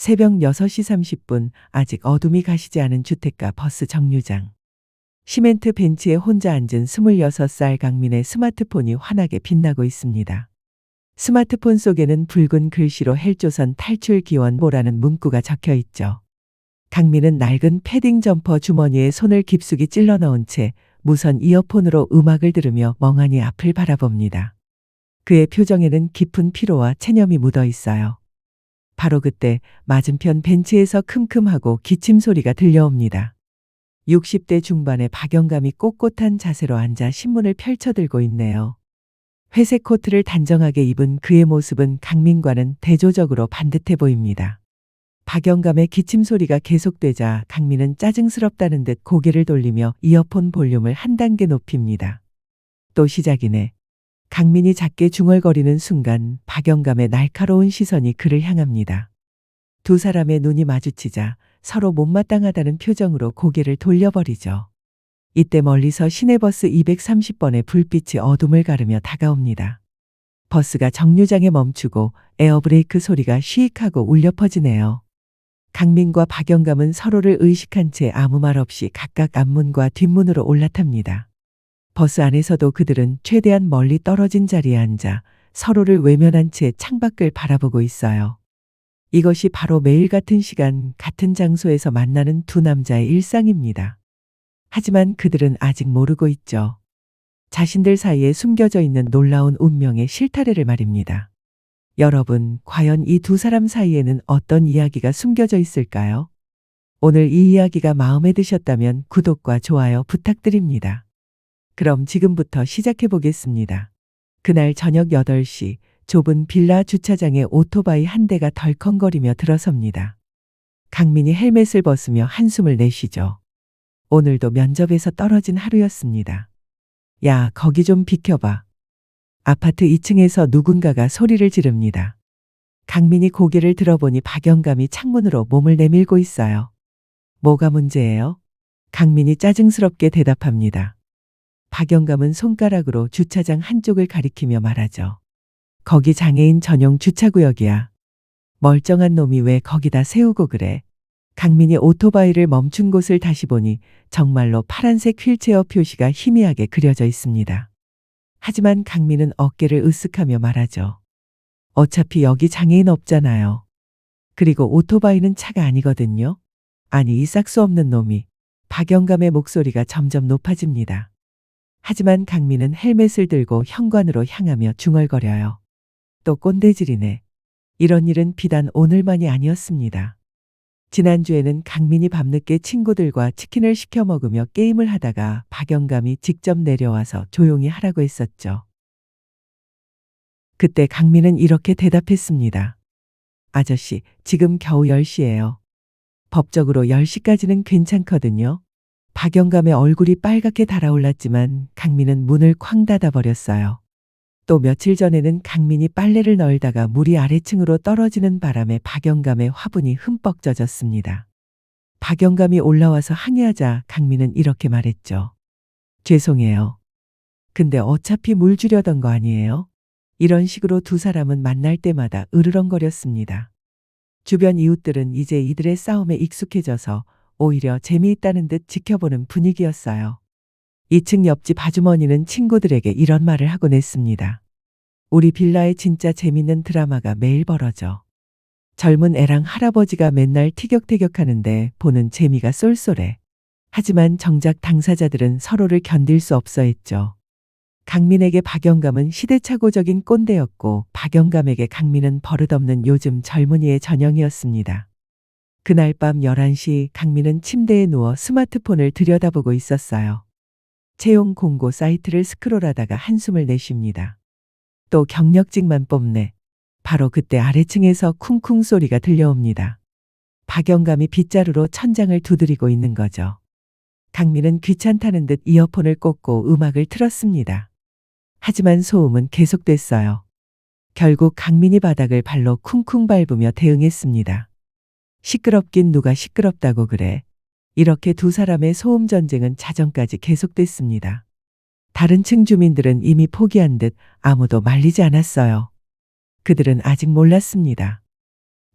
새벽 6시 30분 아직 어둠이 가시지 않은 주택가 버스 정류장. 시멘트 벤치에 혼자 앉은 26살 강민의 스마트폰이 환하게 빛나고 있습니다. 스마트폰 속에는 붉은 글씨로 헬조선 탈출 기원모라는 문구가 적혀 있죠. 강민은 낡은 패딩 점퍼 주머니에 손을 깊숙이 찔러 넣은 채 무선 이어폰으로 음악을 들으며 멍하니 앞을 바라봅니다. 그의 표정에는 깊은 피로와 체념이 묻어 있어요. 바로 그때 맞은편 벤치에서 큼큼하고 기침 소리가 들려옵니다. 60대 중반의 박영감이 꼿꼿한 자세로 앉아 신문을 펼쳐들고 있네요. 회색 코트를 단정하게 입은 그의 모습은 강민과는 대조적으로 반듯해 보입니다. 박영감의 기침 소리가 계속되자 강민은 짜증스럽다는 듯 고개를 돌리며 이어폰 볼륨을 한 단계 높입니다. 또 시작이네. 강민이 작게 중얼거리는 순간 박영감의 날카로운 시선이 그를 향합니다. 두 사람의 눈이 마주치자 서로 못마땅하다는 표정으로 고개를 돌려버리죠. 이때 멀리서 시내버스 230번의 불빛이 어둠을 가르며 다가옵니다. 버스가 정류장에 멈추고 에어브레이크 소리가 쉬익하고 울려 퍼지네요. 강민과 박영감은 서로를 의식한 채 아무 말 없이 각각 앞문과 뒷문으로 올라탑니다. 버스 안에서도 그들은 최대한 멀리 떨어진 자리에 앉아 서로를 외면한 채 창밖을 바라보고 있어요. 이것이 바로 매일 같은 시간, 같은 장소에서 만나는 두 남자의 일상입니다. 하지만 그들은 아직 모르고 있죠. 자신들 사이에 숨겨져 있는 놀라운 운명의 실타래를 말입니다. 여러분, 과연 이 두 사람 사이에는 어떤 이야기가 숨겨져 있을까요? 오늘 이 이야기가 마음에 드셨다면 구독과 좋아요 부탁드립니다. 그럼 지금부터 시작해 보겠습니다. 그날 저녁 8시 좁은 빌라 주차장에 오토바이 한 대가 덜컹거리며 들어섭니다. 강민이 헬멧을 벗으며 한숨을 내쉬죠. 오늘도 면접에서 떨어진 하루였습니다. 야, 거기 좀 비켜봐. 아파트 2층에서 누군가가 소리를 지릅니다. 강민이 고개를 들어보니 박영감이 창문으로 몸을 내밀고 있어요. 뭐가 문제예요? 강민이 짜증스럽게 대답합니다. 박영감은 손가락으로 주차장 한쪽을 가리키며 말하죠. 거기 장애인 전용 주차구역이야. 멀쩡한 놈이 왜 거기다 세우고 그래? 강민이 오토바이를 멈춘 곳을 다시 보니 정말로 파란색 휠체어 표시가 희미하게 그려져 있습니다. 하지만 강민은 어깨를 으쓱하며 말하죠. 어차피 여기 장애인 없잖아요. 그리고 오토바이는 차가 아니거든요. 아니, 이 싹수 없는 놈이. 박영감의 목소리가 점점 높아집니다. 하지만 강민은 헬멧을 들고 현관으로 향하며 중얼거려요. 또 꼰대질이네. 이런 일은 비단 오늘만이 아니었습니다. 지난주에는 강민이 밤늦게 친구들과 치킨을 시켜 먹으며 게임을 하다가 박영감이 직접 내려와서 조용히 하라고 했었죠. 그때 강민은 이렇게 대답했습니다. 아저씨, 지금 겨우 10시예요. 법적으로 10시까지는 괜찮거든요. 박영감의 얼굴이 빨갛게 달아올랐지만 강민은 문을 쾅 닫아버렸어요. 또 며칠 전에는 강민이 빨래를 널다가 물이 아래층으로 떨어지는 바람에 박영감의 화분이 흠뻑 젖었습니다. 박영감이 올라와서 항의하자 강민은 이렇게 말했죠. 죄송해요. 근데 어차피 물 주려던 거 아니에요? 이런 식으로 두 사람은 만날 때마다 으르렁거렸습니다. 주변 이웃들은 이제 이들의 싸움에 익숙해져서 오히려 재미있다는 듯 지켜보는 분위기였어요. 2층 옆집 아주머니는 친구들에게 이런 말을 하곤 했습니다. 우리 빌라에 진짜 재밌는 드라마가 매일 벌어져. 젊은 애랑 할아버지가 맨날 티격태격하는데 보는 재미가 쏠쏠해. 하지만 정작 당사자들은 서로를 견딜 수 없어 했죠. 강민에게 박영감은 시대착오적인 꼰대였고 박영감에게 강민은 버릇없는 요즘 젊은이의 전형이었습니다. 그날 밤 11시 강민은 침대에 누워 스마트폰을 들여다보고 있었어요. 채용 공고 사이트를 스크롤하다가 한숨을 내쉽니다. 또 경력직만 뽑네. 바로 그때 아래층에서 쿵쿵 소리가 들려옵니다. 박영감이 빗자루로 천장을 두드리고 있는 거죠. 강민은 귀찮다는 듯 이어폰을 꽂고 음악을 틀었습니다. 하지만 소음은 계속됐어요. 결국 강민이 바닥을 발로 쿵쿵 밟으며 대응했습니다. 시끄럽긴 누가 시끄럽다고 그래. 이렇게 두 사람의 소음 전쟁은 자정까지 계속됐습니다. 다른 층 주민들은 이미 포기한 듯 아무도 말리지 않았어요. 그들은 아직 몰랐습니다.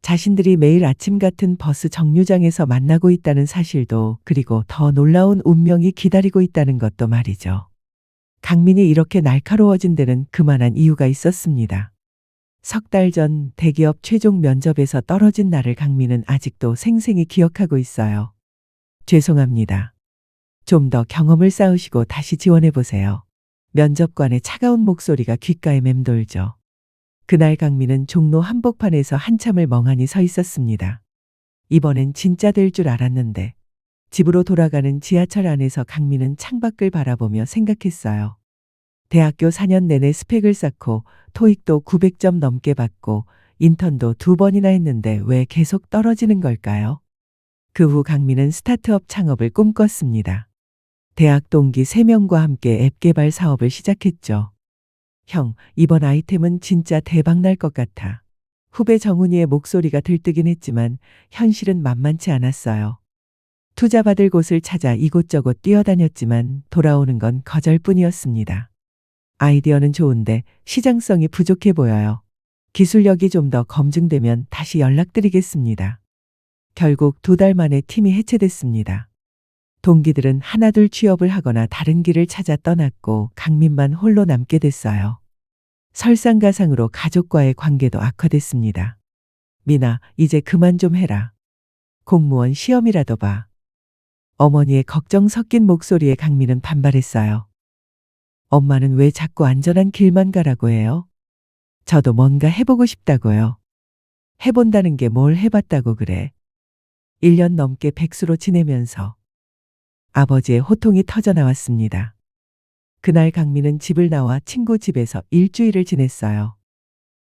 자신들이 매일 아침 같은 버스 정류장에서 만나고 있다는 사실도, 그리고 더 놀라운 운명이 기다리고 있다는 것도 말이죠. 강민이 이렇게 날카로워진 데는 그만한 이유가 있었습니다. 석 달 전 대기업 최종 면접에서 떨어진 날을 강민은 아직도 생생히 기억하고 있어요. 죄송합니다. 좀 더 경험을 쌓으시고 다시 지원해 보세요. 면접관의 차가운 목소리가 귓가에 맴돌죠. 그날 강민은 종로 한복판에서 한참을 멍하니 서 있었습니다. 이번엔 진짜 될 줄 알았는데. 집으로 돌아가는 지하철 안에서 강민은 창밖을 바라보며 생각했어요. 대학교 4년 내내 스펙을 쌓고 토익도 900점 넘게 받고 인턴도 2번이나 했는데 왜 계속 떨어지는 걸까요? 그 후 강민은 스타트업 창업을 꿈꿨습니다. 대학 동기 3명과 함께 앱 개발 사업을 시작했죠. 형, 이번 아이템은 진짜 대박 날 것 같아. 후배 정훈이의 목소리가 들뜨긴 했지만 현실은 만만치 않았어요. 투자받을 곳을 찾아 이곳저곳 뛰어다녔지만 돌아오는 건 거절뿐이었습니다. 아이디어는 좋은데 시장성이 부족해 보여요. 기술력이 좀 더 검증되면 다시 연락드리겠습니다. 결국 2달 만에 팀이 해체됐습니다. 동기들은 하나둘 취업을 하거나 다른 길을 찾아 떠났고 강민만 홀로 남게 됐어요. 설상가상으로 가족과의 관계도 악화됐습니다. 미나, 이제 그만 좀 해라. 공무원 시험이라도 봐. 어머니의 걱정 섞인 목소리에 강민은 반발했어요. 엄마는 왜 자꾸 안전한 길만 가라고 해요? 저도 뭔가 해보고 싶다고요. 해본다는 게 뭘 해봤다고 그래. 1년 넘게 백수로 지내면서 아버지의 호통이 터져나왔습니다. 그날 강민은 집을 나와 친구 집에서 일주일을 지냈어요.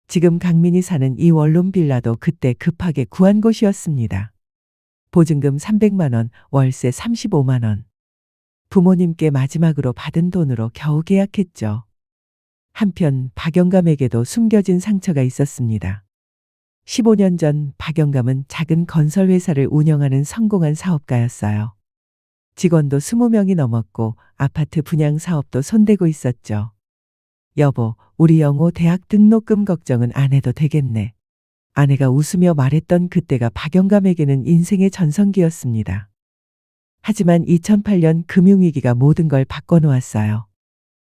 지금 강민이 사는 이 원룸 빌라도 그때 급하게 구한 곳이었습니다. 보증금 300만 원, 월세 35만 원. 부모님께 마지막으로 받은 돈으로 겨우 계약했죠. 한편 박영감에게도 숨겨진 상처가 있었습니다. 15년 전 박영감은 작은 건설회사를 운영하는 성공한 사업가였어요. 직원도 20명이 넘었고 아파트 분양 사업도 손대고 있었죠. 여보, 우리 영호 대학 등록금 걱정은 안 해도 되겠네. 아내가 웃으며 말했던 그때가 박영감에게는 인생의 전성기였습니다. 하지만 2008년 금융위기가 모든 걸 바꿔놓았어요.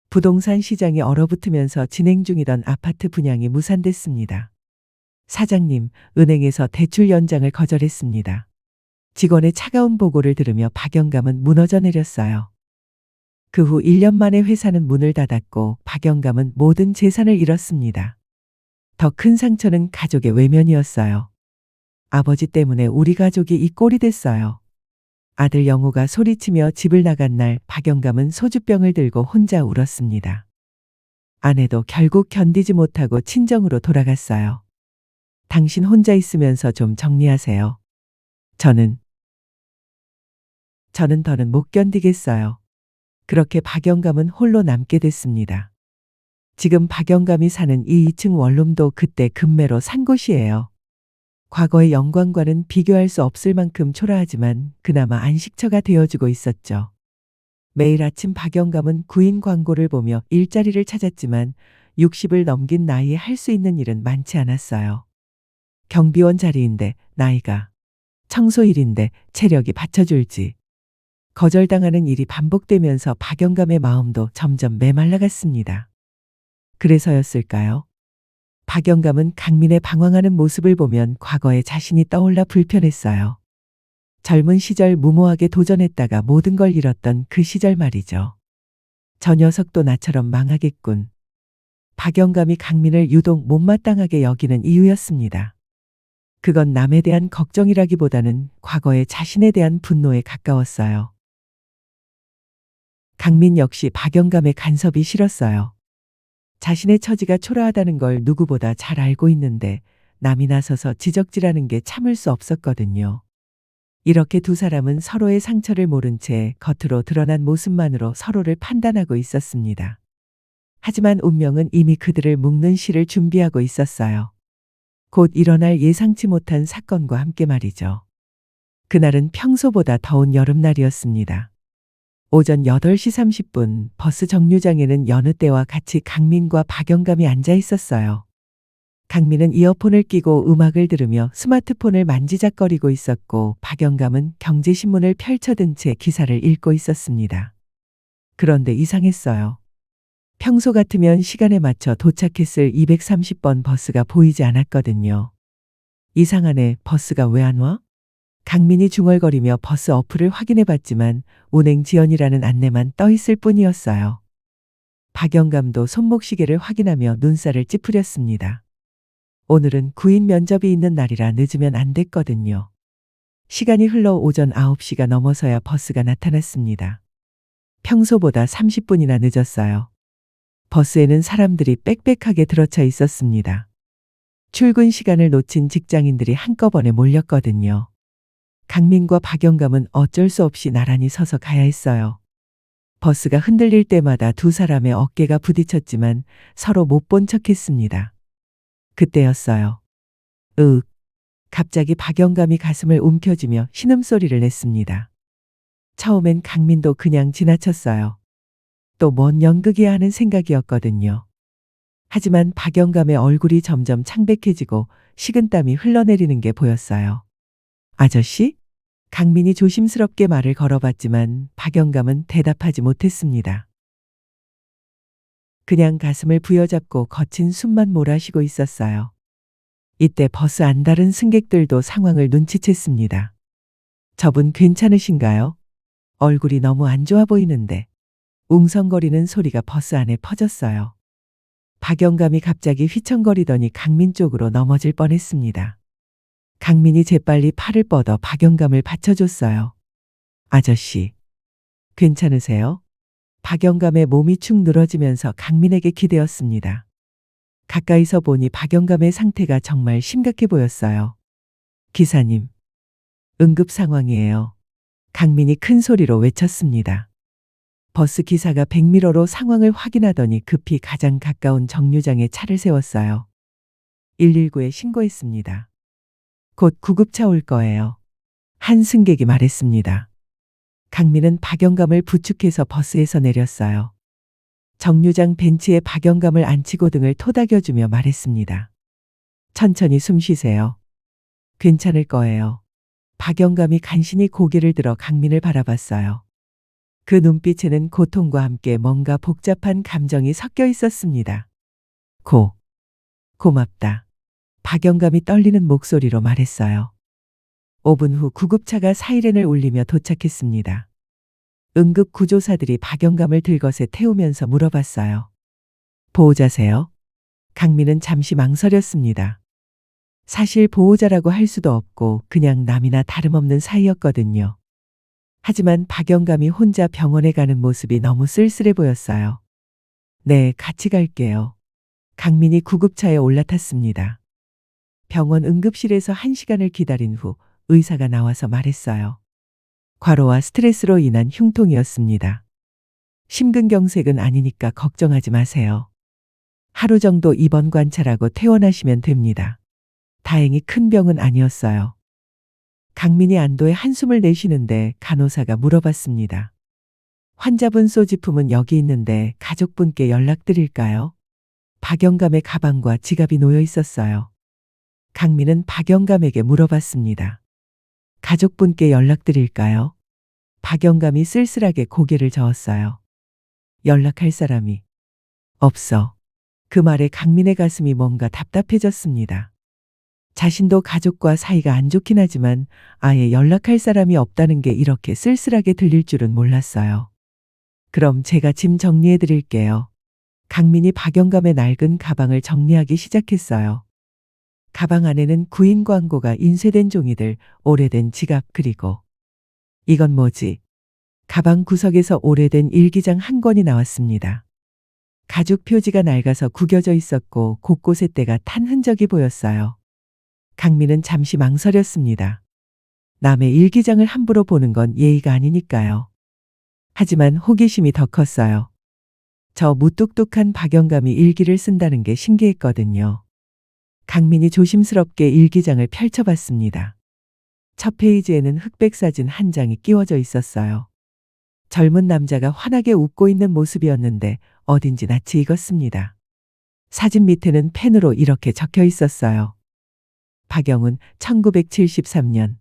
부동산 시장이 얼어붙으면서 진행 중이던 아파트 분양이 무산됐습니다. 사장님, 은행에서 대출 연장을 거절했습니다. 직원의 차가운 보고를 들으며 박영감은 무너져 내렸어요. 그 후 1년 만에 회사는 문을 닫았고 박영감은 모든 재산을 잃었습니다. 더 큰 상처는 가족의 외면이었어요. 아버지 때문에 우리 가족이 이 꼴이 됐어요. 아들 영호가 소리치며 집을 나간 날 박영감은 소주병을 들고 혼자 울었습니다. 아내도 결국 견디지 못하고 친정으로 돌아갔어요. 당신 혼자 있으면서 좀 정리하세요. 저는 더는 못 견디겠어요. 그렇게 박영감은 홀로 남게 됐습니다. 지금 박영감이 사는 이 2층 원룸도 그때 급매로 산 곳이에요. 과거의 영광과는 비교할 수 없을 만큼 초라하지만 그나마 안식처가 되어주고 있었죠. 매일 아침 박영감은 구인 광고를 보며 일자리를 찾았지만 60을 넘긴 나이에 할 수 있는 일은 많지 않았어요. 경비원 자리인데 나이가, 청소일인데 체력이 받쳐줄지. 거절당하는 일이 반복되면서 박영감의 마음도 점점 메말라갔습니다. 그래서였을까요? 박영감은 강민의 방황하는 모습을 보면 과거의 자신이 떠올라 불편했어요. 젊은 시절 무모하게 도전했다가 모든 걸 잃었던 그 시절 말이죠. 저 녀석도 나처럼 망하겠군. 박영감이 강민을 유독 못마땅하게 여기는 이유였습니다. 그건 남에 대한 걱정이라기보다는 과거의 자신에 대한 분노에 가까웠어요. 강민 역시 박영감의 간섭이 싫었어요. 자신의 처지가 초라하다는 걸 누구보다 잘 알고 있는데 남이 나서서 지적질하는 게 참을 수 없었거든요. 이렇게 두 사람은 서로의 상처를 모른 채 겉으로 드러난 모습만으로 서로를 판단하고 있었습니다. 하지만 운명은 이미 그들을 묶는 실을 준비하고 있었어요. 곧 일어날 예상치 못한 사건과 함께 말이죠. 그날은 평소보다 더운 여름날이었습니다. 오전 8시 30분 버스 정류장에는 여느 때와 같이 강민과 박영감이 앉아 있었어요. 강민은 이어폰을 끼고 음악을 들으며 스마트폰을 만지작거리고 있었고 박영감은 경제신문을 펼쳐든 채 기사를 읽고 있었습니다. 그런데 이상했어요. 평소 같으면 시간에 맞춰 도착했을 230번 버스가 보이지 않았거든요. 이상하네, 버스가 왜 안 와? 강민이 중얼거리며 버스 어플을 확인해 봤지만 운행 지연이라는 안내만 떠 있을 뿐이었어요. 박영감도 손목시계를 확인하며 눈살을 찌푸렸습니다. 오늘은 구인 면접이 있는 날이라 늦으면 안 됐거든요. 시간이 흘러 오전 9시가 넘어서야 버스가 나타났습니다. 평소보다 30분이나 늦었어요. 버스에는 사람들이 빽빽하게 들어차 있었습니다. 출근 시간을 놓친 직장인들이 한꺼번에 몰렸거든요. 강민과 박영감은 어쩔 수 없이 나란히 서서 가야 했어요. 버스가 흔들릴 때마다 두 사람의 어깨가 부딪혔지만 서로 못 본 척했습니다. 그때였어요. 으윽. 갑자기 박영감이 가슴을 움켜쥐며 신음소리를 냈습니다. 처음엔 강민도 그냥 지나쳤어요. 또 뭔 연극이야 하는 생각이었거든요. 하지만 박영감의 얼굴이 점점 창백해지고 식은땀이 흘러내리는 게 보였어요. 아저씨? 강민이 조심스럽게 말을 걸어봤지만 박영감은 대답하지 못했습니다. 그냥 가슴을 부여잡고 거친 숨만 몰아쉬고 있었어요. 이때 버스 안다른 승객들도 상황을 눈치챘습니다. 저분 괜찮으신가요? 얼굴이 너무 안 좋아 보이는데. 웅성거리는 소리가 버스 안에 퍼졌어요. 박영감이 갑자기 휘청거리더니 강민 쪽으로 넘어질 뻔했습니다. 강민이 재빨리 팔을 뻗어 박영감을 받쳐줬어요. 아저씨, 괜찮으세요? 박영감의 몸이 축 늘어지면서 강민에게 기대었습니다. 가까이서 보니 박영감의 상태가 정말 심각해 보였어요. 기사님, 응급 상황이에요. 강민이 큰 소리로 외쳤습니다. 버스 기사가 백미러로 상황을 확인하더니 급히 가장 가까운 정류장에 차를 세웠어요. 119에 신고했습니다. 곧 구급차 올 거예요. 한 승객이 말했습니다. 강민은 박영감을 부축해서 버스에서 내렸어요. 정류장 벤치에 박영감을 앉히고 등을 토닥여주며 말했습니다. 천천히 숨 쉬세요. 괜찮을 거예요. 박영감이 간신히 고개를 들어 강민을 바라봤어요. 그 눈빛에는 고통과 함께 뭔가 복잡한 감정이 섞여 있었습니다. 고맙다. 박영감이 떨리는 목소리로 말했어요. 5분 후 구급차가 사이렌을 울리며 도착했습니다. 응급 구조사들이 박영감을 들것에 태우면서 물어봤어요. 보호자세요? 강민은 잠시 망설였습니다. 사실 보호자라고 할 수도 없고 그냥 남이나 다름없는 사이였거든요. 하지만 박영감이 혼자 병원에 가는 모습이 너무 쓸쓸해 보였어요. 네, 같이 갈게요. 강민이 구급차에 올라탔습니다. 병원 응급실에서 1시간을 기다린 후 의사가 나와서 말했어요. 과로와 스트레스로 인한 흉통이었습니다. 심근경색은 아니니까 걱정하지 마세요. 하루 정도 입원 관찰하고 퇴원하시면 됩니다. 다행히 큰 병은 아니었어요. 강민이 안도의 한숨을 내쉬는데 간호사가 물어봤습니다. 환자분 소지품은 여기 있는데 가족분께 연락드릴까요? 박영감의 가방과 지갑이 놓여 있었어요. 강민은 박영감에게 물어봤습니다. 가족분께 연락드릴까요? 박영감이 쓸쓸하게 고개를 저었어요. 연락할 사람이 없어. 그 말에 강민의 가슴이 뭔가 답답해졌습니다. 자신도 가족과 사이가 안 좋긴 하지만 아예 연락할 사람이 없다는 게 이렇게 쓸쓸하게 들릴 줄은 몰랐어요. 그럼 제가 짐 정리해 드릴게요. 강민이 박영감의 낡은 가방을 정리하기 시작했어요. 가방 안에는 구인 광고가 인쇄된 종이들, 오래된 지갑 그리고 이건 뭐지? 가방 구석에서 오래된 일기장 한 권이 나왔습니다. 가죽 표지가 낡아서 구겨져 있었고 곳곳에 때가 탄 흔적이 보였어요. 강민은 잠시 망설였습니다. 남의 일기장을 함부로 보는 건 예의가 아니니까요. 하지만 호기심이 더 컸어요. 저 무뚝뚝한 박영감이 일기를 쓴다는 게 신기했거든요. 강민이 조심스럽게 일기장을 펼쳐봤습니다. 첫 페이지에는 흑백 사진 한 장이 끼워져 있었어요. 젊은 남자가 환하게 웃고 있는 모습이었는데 어딘지 낯이 익었습니다. 사진 밑에는 펜으로 이렇게 적혀 있었어요. 박영훈 1973년.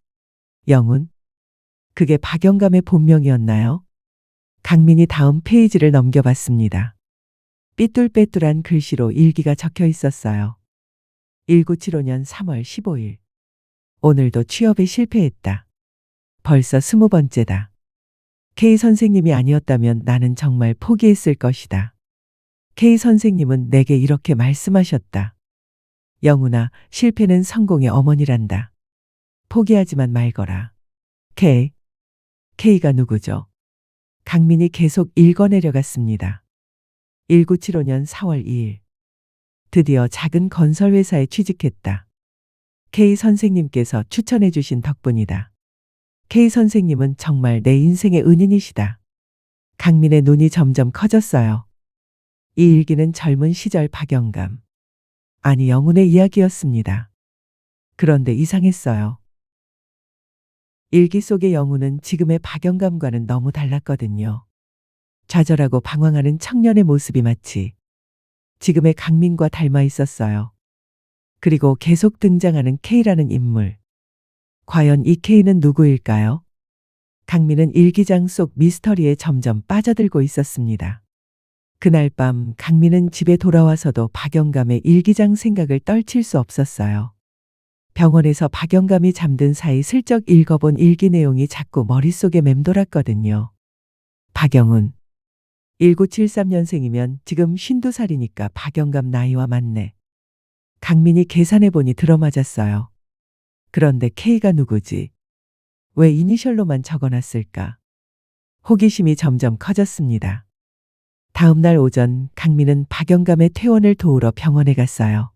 영훈? 그게 박영감의 본명이었나요? 강민이 다음 페이지를 넘겨봤습니다. 삐뚤빼뚤한 글씨로 일기가 적혀 있었어요. 1975년 3월 15일. 오늘도 취업에 실패했다. 벌써 20번째다. K 선생님이 아니었다면 나는 정말 포기했을 것이다. K 선생님은 내게 이렇게 말씀하셨다. 영훈아, 실패는 성공의 어머니란다. 포기하지만 말거라. K가 누구죠? 강민이 계속 읽어내려갔습니다. 1975년 4월 2일. 드디어 작은 건설회사에 취직했다. K 선생님께서 추천해 주신 덕분이다. K 선생님은 정말 내 인생의 은인이시다. 강민의 눈이 점점 커졌어요. 이 일기는 젊은 시절 박영감, 아니 영훈의 이야기였습니다. 그런데 이상했어요. 일기 속의 영훈은 지금의 박영감과는 너무 달랐거든요. 좌절하고 방황하는 청년의 모습이 마치 지금의 강민과 닮아 있었어요. 그리고 계속 등장하는 K라는 인물. 과연 이 K는 누구일까요? 강민은 일기장 속 미스터리에 점점 빠져들고 있었습니다. 그날 밤 강민은 집에 돌아와서도 박영감의 일기장 생각을 떨칠 수 없었어요. 병원에서 박영감이 잠든 사이 슬쩍 읽어본 일기 내용이 자꾸 머릿속에 맴돌았거든요. 박영훈. 1973년생이면 지금 52살이니까 박영감 나이와 맞네. 강민이 계산해보니 들어맞았어요. 그런데 K가 누구지? 왜 이니셜로만 적어놨을까? 호기심이 점점 커졌습니다. 다음 날 오전 강민은 박영감의 퇴원을 도우러 병원에 갔어요.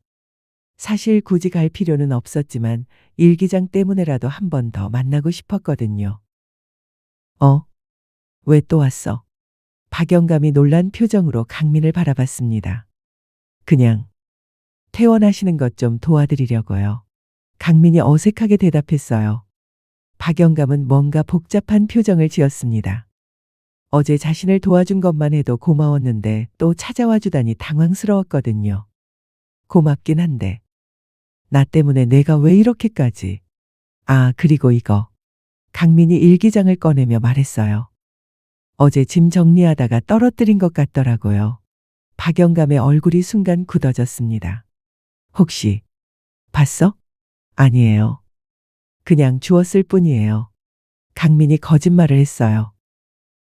사실 굳이 갈 필요는 없었지만 일기장 때문에라도 한 번 더 만나고 싶었거든요. 왜 또 왔어? 박영감이 놀란 표정으로 강민을 바라봤습니다. 그냥 퇴원하시는 것 좀 도와드리려고요. 강민이 어색하게 대답했어요. 박영감은 뭔가 복잡한 표정을 지었습니다. 어제 자신을 도와준 것만 해도 고마웠는데 또 찾아와 주다니 당황스러웠거든요. 고맙긴 한데 나 때문에 내가 왜 이렇게까지. 아, 그리고 이거. 강민이 일기장을 꺼내며 말했어요. 어제 짐 정리하다가 떨어뜨린 것 같더라고요. 박영감의 얼굴이 순간 굳어졌습니다. 혹시 봤어? 아니에요. 그냥 주웠을 뿐이에요. 강민이 거짓말을 했어요.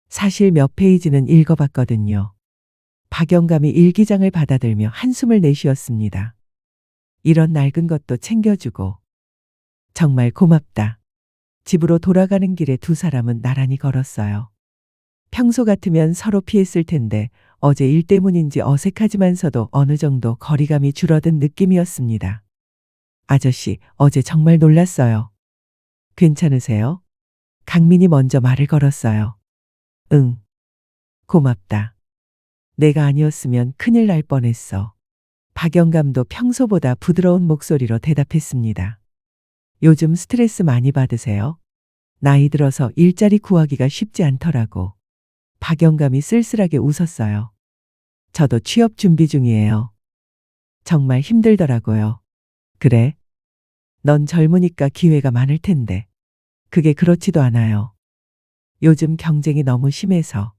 사실 몇 페이지는 읽어봤거든요. 박영감이 일기장을 받아들며 한숨을 내쉬었습니다. 이런 낡은 것도 챙겨주고 정말 고맙다. 집으로 돌아가는 길에 두 사람은 나란히 걸었어요. 평소 같으면 서로 피했을 텐데 어제 일 때문인지 어색하지만서도 어느 정도 거리감이 줄어든 느낌이었습니다. 아저씨, 어제 정말 놀랐어요. 괜찮으세요? 강민이 먼저 말을 걸었어요. 응. 고맙다. 내가 아니었으면 큰일 날 뻔했어. 박영감도 평소보다 부드러운 목소리로 대답했습니다. 요즘 스트레스 많이 받으세요? 나이 들어서 일자리 구하기가 쉽지 않더라고. 박영감이 쓸쓸하게 웃었어요. 저도 취업 준비 중이에요. 정말 힘들더라고요. 그래? 넌 젊으니까 기회가 많을 텐데. 그게 그렇지도 않아요. 요즘 경쟁이 너무 심해서.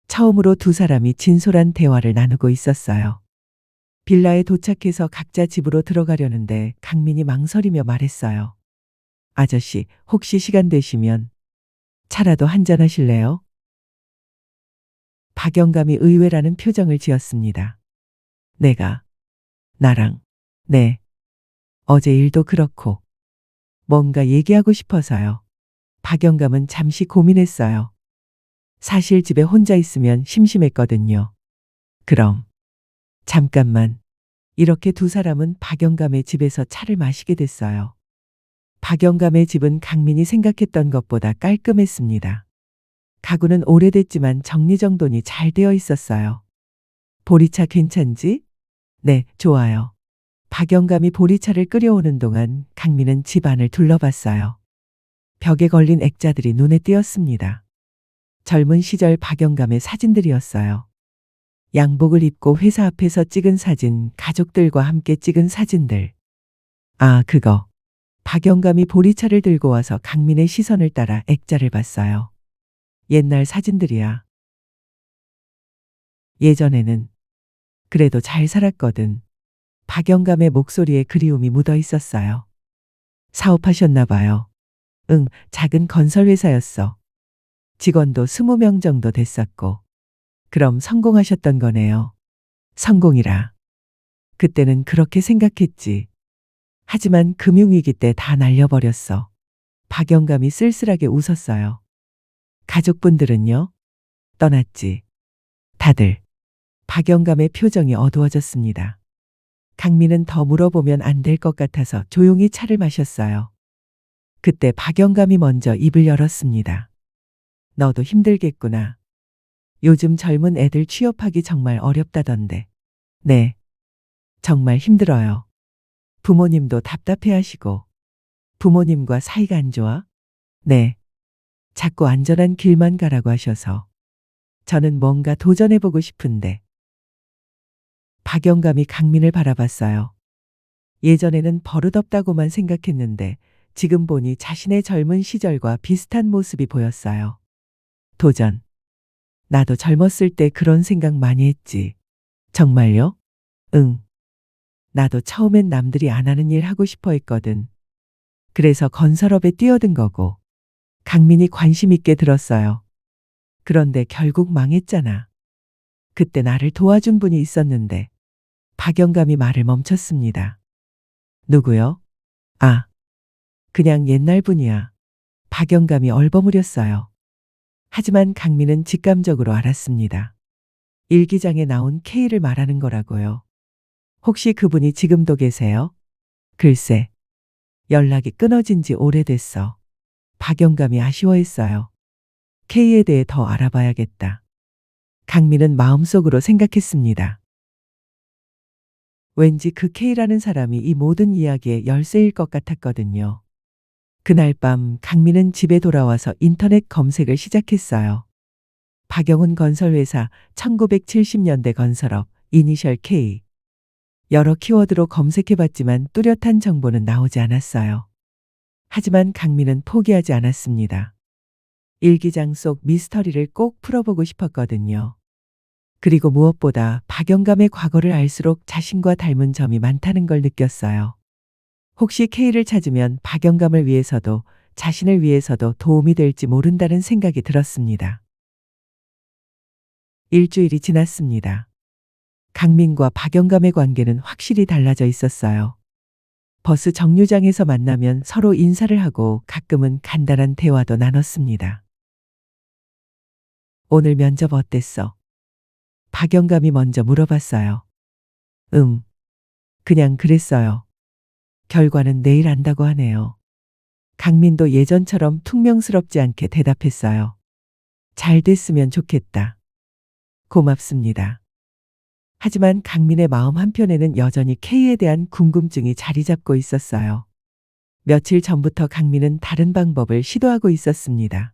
처음으로 두 사람이 진솔한 대화를 나누고 있었어요. 빌라에 도착해서 각자 집으로 들어가려는데 강민이 망설이며 말했어요. 아저씨, 혹시 시간 되시면 차라도 한잔 하실래요? 박영감이 의외라는 표정을 지었습니다. 나랑, 네. 어제 일도 그렇고 뭔가 얘기하고 싶어서요. 박영감은 잠시 고민했어요. 사실 집에 혼자 있으면 심심했거든요. 그럼 잠깐만. 이렇게 두 사람은 박영감의 집에서 차를 마시게 됐어요. 박영감의 집은 강민이 생각했던 것보다 깔끔했습니다. 가구는 오래됐지만 정리정돈이 잘 되어 있었어요. 보리차 괜찮지? 네, 좋아요. 박영감이 보리차를 끓여오는 동안 강민은 집 안을 둘러봤어요. 벽에 걸린 액자들이 눈에 띄었습니다. 젊은 시절 박영감의 사진들이었어요. 양복을 입고 회사 앞에서 찍은 사진, 가족들과 함께 찍은 사진들. 아, 그거. 박영감이 보리차를 들고 와서 강민의 시선을 따라 액자를 봤어요. 옛날 사진들이야. 예전에는 그래도 잘 살았거든. 박영감의 목소리에 그리움이 묻어 있었어요. 사업하셨나 봐요. 응, 작은 건설회사였어. 직원도 20명 정도 됐었고. 그럼 성공하셨던 거네요. 성공이라. 그때는 그렇게 생각했지. 하지만 금융위기 때 다 날려버렸어. 박영감이 쓸쓸하게 웃었어요. 가족분들은요? 떠났지. 다들. 박영감의 표정이 어두워졌습니다. 강민은 더 물어보면 안 될 것 같아서 조용히 차를 마셨어요. 그때 박영감이 먼저 입을 열었습니다. 너도 힘들겠구나. 요즘 젊은 애들 취업하기 정말 어렵다던데. 네. 정말 힘들어요. 부모님도 답답해하시고. 부모님과 사이가 안 좋아? 네. 자꾸 안전한 길만 가라고 하셔서. 저는 뭔가 도전해보고 싶은데. 박영감이 강민을 바라봤어요. 예전에는 버릇없다고만 생각했는데 지금 보니 자신의 젊은 시절과 비슷한 모습이 보였어요. 도전. 나도 젊었을 때 그런 생각 많이 했지. 정말요? 응. 나도 처음엔 남들이 안 하는 일 하고 싶어 했거든. 그래서 건설업에 뛰어든 거고. 강민이 관심 있게 들었어요. 그런데 결국 망했잖아. 그때 나를 도와준 분이 있었는데. 박영감이 말을 멈췄습니다. 누구요? 아, 그냥 옛날 분이야. 박영감이 얼버무렸어요. 하지만 강민은 직감적으로 알았습니다. 일기장에 나온 K를 말하는 거라고요. 혹시 그분이 지금도 계세요? 글쎄, 연락이 끊어진 지 오래됐어. 박영감이 아쉬워했어요. K에 대해 더 알아봐야겠다. 강민은 마음속으로 생각했습니다. 왠지 그 K라는 사람이 이 모든 이야기의 열쇠일 것 같았거든요. 그날 밤 강민은 집에 돌아와서 인터넷 검색을 시작했어요. 박영훈 건설회사 1970년대 건설업 이니셜 K. 여러 키워드로 검색해봤지만 뚜렷한 정보는 나오지 않았어요. 하지만 강민은 포기하지 않았습니다. 일기장 속 미스터리를 꼭 풀어보고 싶었거든요. 그리고 무엇보다 박영감의 과거를 알수록 자신과 닮은 점이 많다는 걸 느꼈어요. 혹시 K를 찾으면 박영감을 위해서도 자신을 위해서도 도움이 될지 모른다는 생각이 들었습니다. 일주일이 지났습니다. 강민과 박영감의 관계는 확실히 달라져 있었어요. 버스 정류장에서 만나면 서로 인사를 하고 가끔은 간단한 대화도 나눴습니다. 오늘 면접 어땠어? 박영감이 먼저 물어봤어요. 그냥 그랬어요. 결과는 내일 안다고 하네요. 강민도 예전처럼 퉁명스럽지 않게 대답했어요. 잘 됐으면 좋겠다. 고맙습니다. 하지만 강민의 마음 한편에는 여전히 K에 대한 궁금증이 자리 잡고 있었어요. 며칠 전부터 강민은 다른 방법을 시도하고 있었습니다.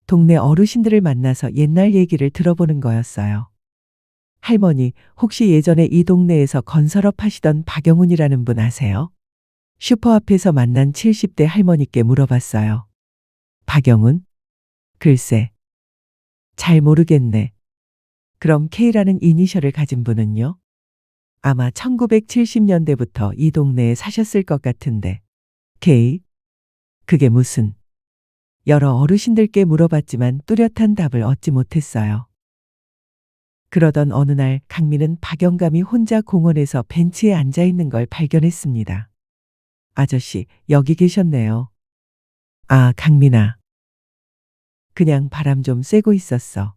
동네 어르신들을 만나서 옛날 얘기를 들어보는 거였어요. 할머니, 혹시 예전에 이 동네에서 건설업 하시던 박영훈이라는 분 아세요? 슈퍼 앞에서 만난 70대 할머니께 물어봤어요. 박영훈? 글쎄. 잘 모르겠네. 그럼 K라는 이니셜을 가진 분은요? 아마 1970년대부터 이 동네에 사셨을 것 같은데. K? 그게 무슨? 여러 어르신들께 물어봤지만 뚜렷한 답을 얻지 못했어요. 그러던 어느 날 강민은 박영감이 혼자 공원에서 벤치에 앉아 있는 걸 발견했습니다. 아저씨, 여기 계셨네요. 아, 강민아. 그냥 바람 좀 쐬고 있었어.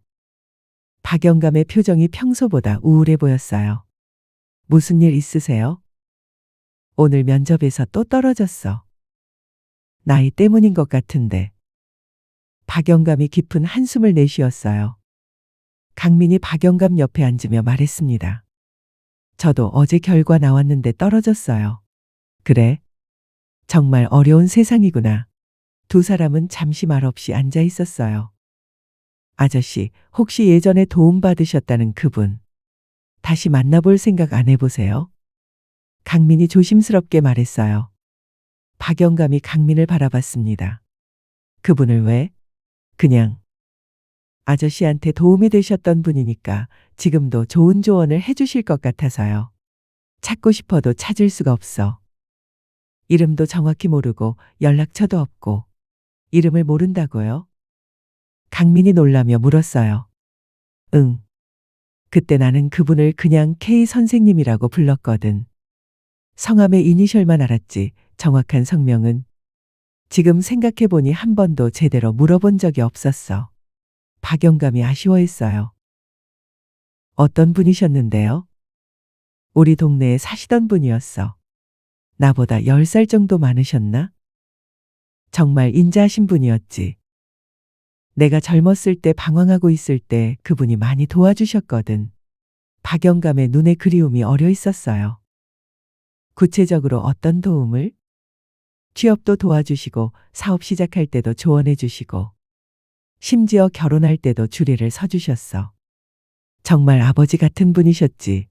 박영감의 표정이 평소보다 우울해 보였어요. 무슨 일 있으세요? 오늘 면접에서 또 떨어졌어. 나이 때문인 것 같은데. 박영감이 깊은 한숨을 내쉬었어요. 강민이 박영감 옆에 앉으며 말했습니다. 저도 어제 결과 나왔는데 떨어졌어요. 그래? 정말 어려운 세상이구나. 두 사람은 잠시 말없이 앉아 있었어요. 아저씨, 혹시 예전에 도움받으셨다는 그분, 다시 만나볼 생각 안 해보세요? 강민이 조심스럽게 말했어요. 박영감이 강민을 바라봤습니다. 그분을 왜? 그냥 아저씨한테 도움이 되셨던 분이니까 지금도 좋은 조언을 해주실 것 같아서요. 찾고 싶어도 찾을 수가 없어. 이름도 정확히 모르고 연락처도 없고. 이름을 모른다고요? 강민이 놀라며 물었어요. 응. 그때 나는 그분을 그냥 K 선생님이라고 불렀거든. 성함의 이니셜만 알았지 정확한 성명은. 지금 생각해보니 한 번도 제대로 물어본 적이 없었어. 박영감이 아쉬워했어요. 어떤 분이셨는데요? 우리 동네에 사시던 분이었어. 나보다 10살 정도 많으셨나? 정말 인자하신 분이었지. 내가 젊었을 때 방황하고 있을 때 그분이 많이 도와주셨거든. 박영감의 눈에 그리움이 어려 있었어요. 구체적으로 어떤 도움을? 취업도 도와주시고 사업 시작할 때도 조언해 주시고 심지어 결혼할 때도 주례를 서주셨어. 정말 아버지 같은 분이셨지.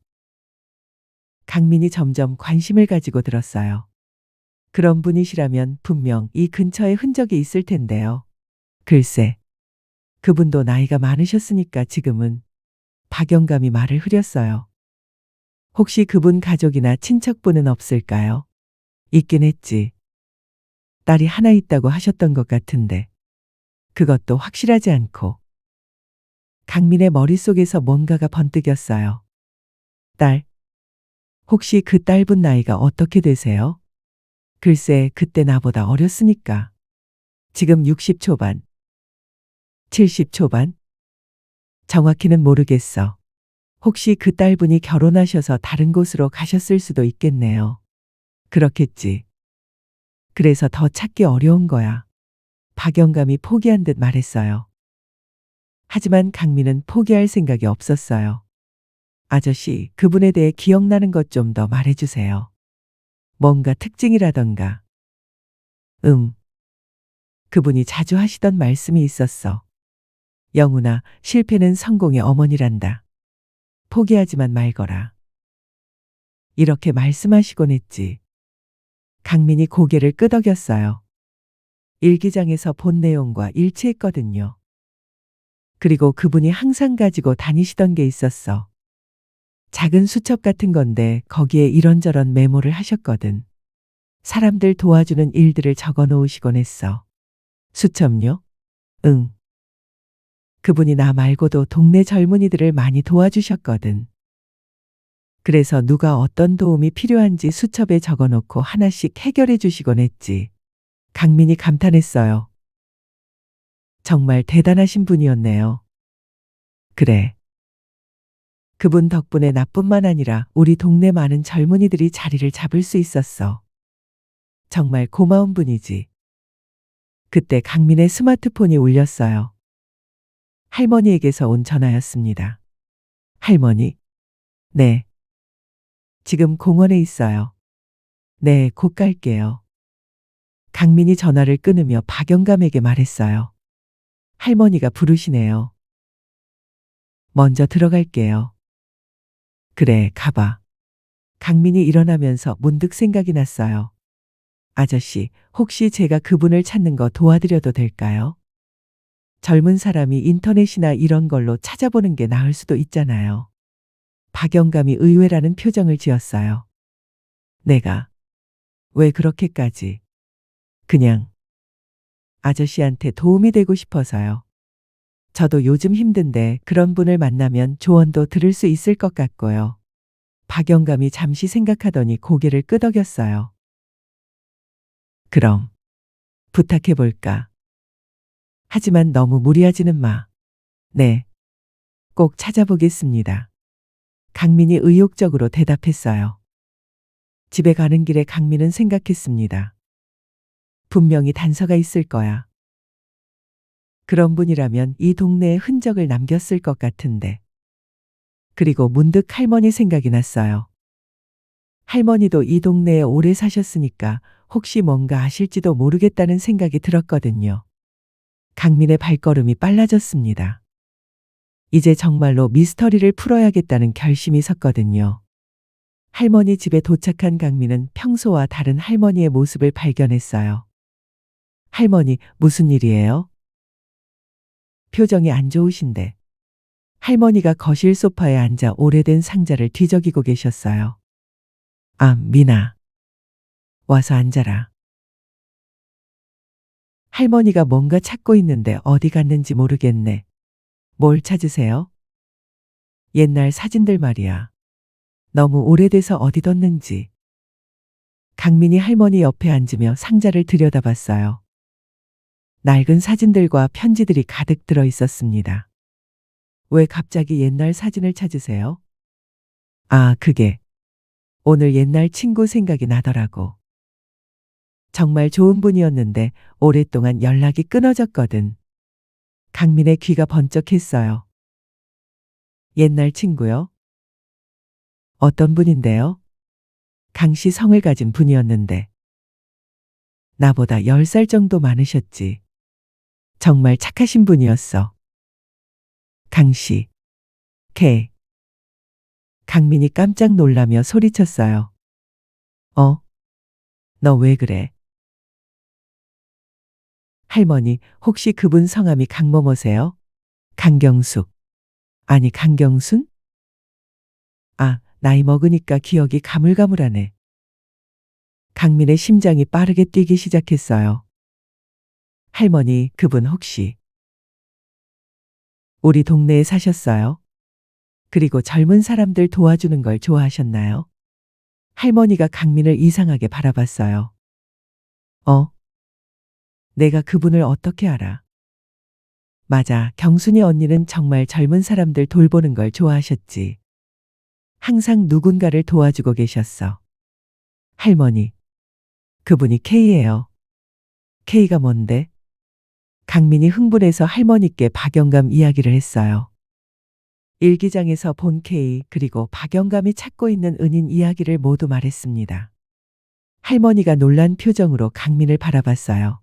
강민이 점점 관심을 가지고 들었어요. 그런 분이시라면 분명 이 근처에 흔적이 있을 텐데요. 글쎄, 그분도 나이가 많으셨으니까 지금은. 박영감이 말을 흐렸어요. 혹시 그분 가족이나 친척분은 없을까요? 있긴 했지. 딸이 하나 있다고 하셨던 것 같은데. 그것도 확실하지 않고. 강민의 머릿속에서 뭔가가 번뜩였어요. 딸. 혹시 그 딸분 나이가 어떻게 되세요? 글쎄, 그때 나보다 어렸으니까. 지금 60 초반, 70 초반? 정확히는 모르겠어. 혹시 그 딸분이 결혼하셔서 다른 곳으로 가셨을 수도 있겠네요. 그렇겠지. 그래서 더 찾기 어려운 거야. 박영감이 포기한 듯 말했어요. 하지만 강민은 포기할 생각이 없었어요. 아저씨, 그분에 대해 기억나는 것 좀 더 말해주세요. 뭔가 특징이라던가. 그분이 자주 하시던 말씀이 있었어. 영훈아, 실패는 성공의 어머니란다. 포기하지만 말거라. 이렇게 말씀하시곤 했지. 강민이 고개를 끄덕였어요. 일기장에서 본 내용과 일치했거든요. 그리고 그분이 항상 가지고 다니시던 게 있었어. 작은 수첩 같은 건데 거기에 이런저런 메모를 하셨거든. 사람들 도와주는 일들을 적어 놓으시곤 했어. 수첩요? 응. 그분이 나 말고도 동네 젊은이들을 많이 도와주셨거든. 그래서 누가 어떤 도움이 필요한지 수첩에 적어 놓고 하나씩 해결해 주시곤 했지. 강민이 감탄했어요. 정말 대단하신 분이었네요. 그래. 그분 덕분에 나뿐만 아니라 우리 동네 많은 젊은이들이 자리를 잡을 수 있었어. 정말 고마운 분이지. 그때 강민의 스마트폰이 울렸어요. 할머니에게서 온 전화였습니다. 할머니? 네. 지금 공원에 있어요. 네, 곧 갈게요. 강민이 전화를 끊으며 박영감에게 말했어요. 할머니가 부르시네요. 먼저 들어갈게요. 그래, 가봐. 강민이 일어나면서 문득 생각이 났어요. 아저씨, 혹시 제가 그분을 찾는 거 도와드려도 될까요? 젊은 사람이 인터넷이나 이런 걸로 찾아보는 게 나을 수도 있잖아요. 박영감이 의외라는 표정을 지었어요. 내가 왜 그렇게까지? 그냥 아저씨한테 도움이 되고 싶어서요. 저도 요즘 힘든데 그런 분을 만나면 조언도 들을 수 있을 것 같고요. 박영감이 잠시 생각하더니 고개를 끄덕였어요. 그럼 부탁해 볼까? 하지만 너무 무리하지는 마. 네, 꼭 찾아보겠습니다. 강민이 의욕적으로 대답했어요. 집에 가는 길에 강민은 생각했습니다. 분명히 단서가 있을 거야. 그런 분이라면 이 동네에 흔적을 남겼을 것 같은데. 그리고 문득 할머니 생각이 났어요. 할머니도 이 동네에 오래 사셨으니까 혹시 뭔가 아실지도 모르겠다는 생각이 들었거든요. 강민의 발걸음이 빨라졌습니다. 이제 정말로 미스터리를 풀어야겠다는 결심이 섰거든요. 할머니 집에 도착한 강민은 평소와 다른 할머니의 모습을 발견했어요. 할머니, 무슨 일이에요? 표정이 안 좋으신데. 할머니가 거실 소파에 앉아 오래된 상자를 뒤적이고 계셨어요. 아, 미나. 와서 앉아라. 할머니가 뭔가 찾고 있는데 어디 갔는지 모르겠네. 뭘 찾으세요? 옛날 사진들 말이야. 너무 오래돼서 어디 뒀는지. 강민이 할머니 옆에 앉으며 상자를 들여다봤어요. 낡은 사진들과 편지들이 가득 들어 있었습니다. 왜 갑자기 옛날 사진을 찾으세요? 아, 그게 오늘 옛날 친구 생각이 나더라고. 정말 좋은 분이었는데 오랫동안 연락이 끊어졌거든. 강민의 귀가 번쩍했어요. 옛날 친구요? 어떤 분인데요? 강씨 성을 가진 분이었는데. 나보다 10살 정도 많으셨지. 정말 착하신 분이었어. 강씨. 걔. 강민이 깜짝 놀라며 소리쳤어요. 너 왜 그래? 할머니, 혹시 그분 성함이 강모모세요? 강경숙. 아니, 강경순? 아, 나이 먹으니까 기억이 가물가물하네. 강민의 심장이 빠르게 뛰기 시작했어요. 할머니, 그분 혹시 우리 동네에 사셨어요? 그리고 젊은 사람들 도와주는 걸 좋아하셨나요? 할머니가 강민을 이상하게 바라봤어요. 내가 그분을 어떻게 알아? 맞아, 경순이 언니는 정말 젊은 사람들 돌보는 걸 좋아하셨지. 항상 누군가를 도와주고 계셨어. 할머니, 그분이 K예요. K가 뭔데? 강민이 흥분해서 할머니께 박영감 이야기를 했어요. 일기장에서 본 K 그리고 박영감이 찾고 있는 은인 이야기를 모두 말했습니다. 할머니가 놀란 표정으로 강민을 바라봤어요.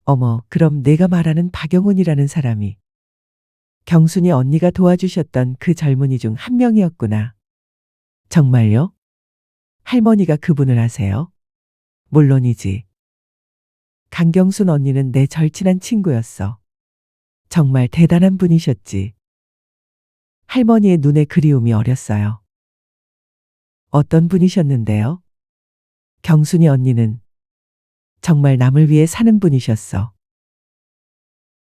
어머, 그럼 내가 말하는 박영훈이라는 사람이 경순이 언니가 도와주셨던 그 젊은이 중 한 명이었구나. 정말요? 할머니가 그분을 아세요? 물론이지. 강경순 언니는 내 절친한 친구였어. 정말 대단한 분이셨지. 할머니의 눈에 그리움이 어렸어요. 어떤 분이셨는데요? 경순이 언니는 정말 남을 위해 사는 분이셨어.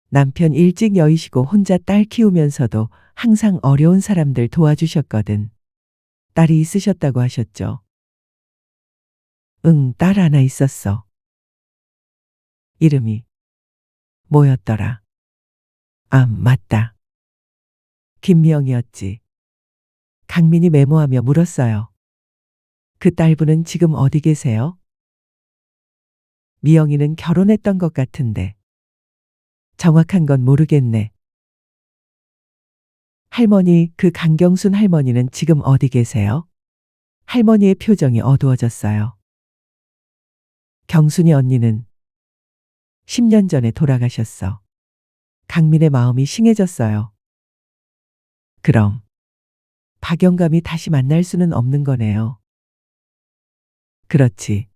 남편 일찍 여의시고 혼자 딸 키우면서도 항상 어려운 사람들 도와주셨거든. 딸이 있으셨다고 하셨죠? 응, 딸 하나 있었어. 이름이 뭐였더라? 아, 맞다. 김미영이었지. 강민이 메모하며 물었어요. 그 딸분은 지금 어디 계세요? 미영이는 결혼했던 것 같은데. 정확한 건 모르겠네. 할머니, 그 강경순 할머니는 지금 어디 계세요? 할머니의 표정이 어두워졌어요. 경순이 언니는 10년 전에 돌아가셨어. 강민의 마음이 싱해졌어요. 그럼 박영감이 다시 만날 수는 없는 거네요. 그렇지.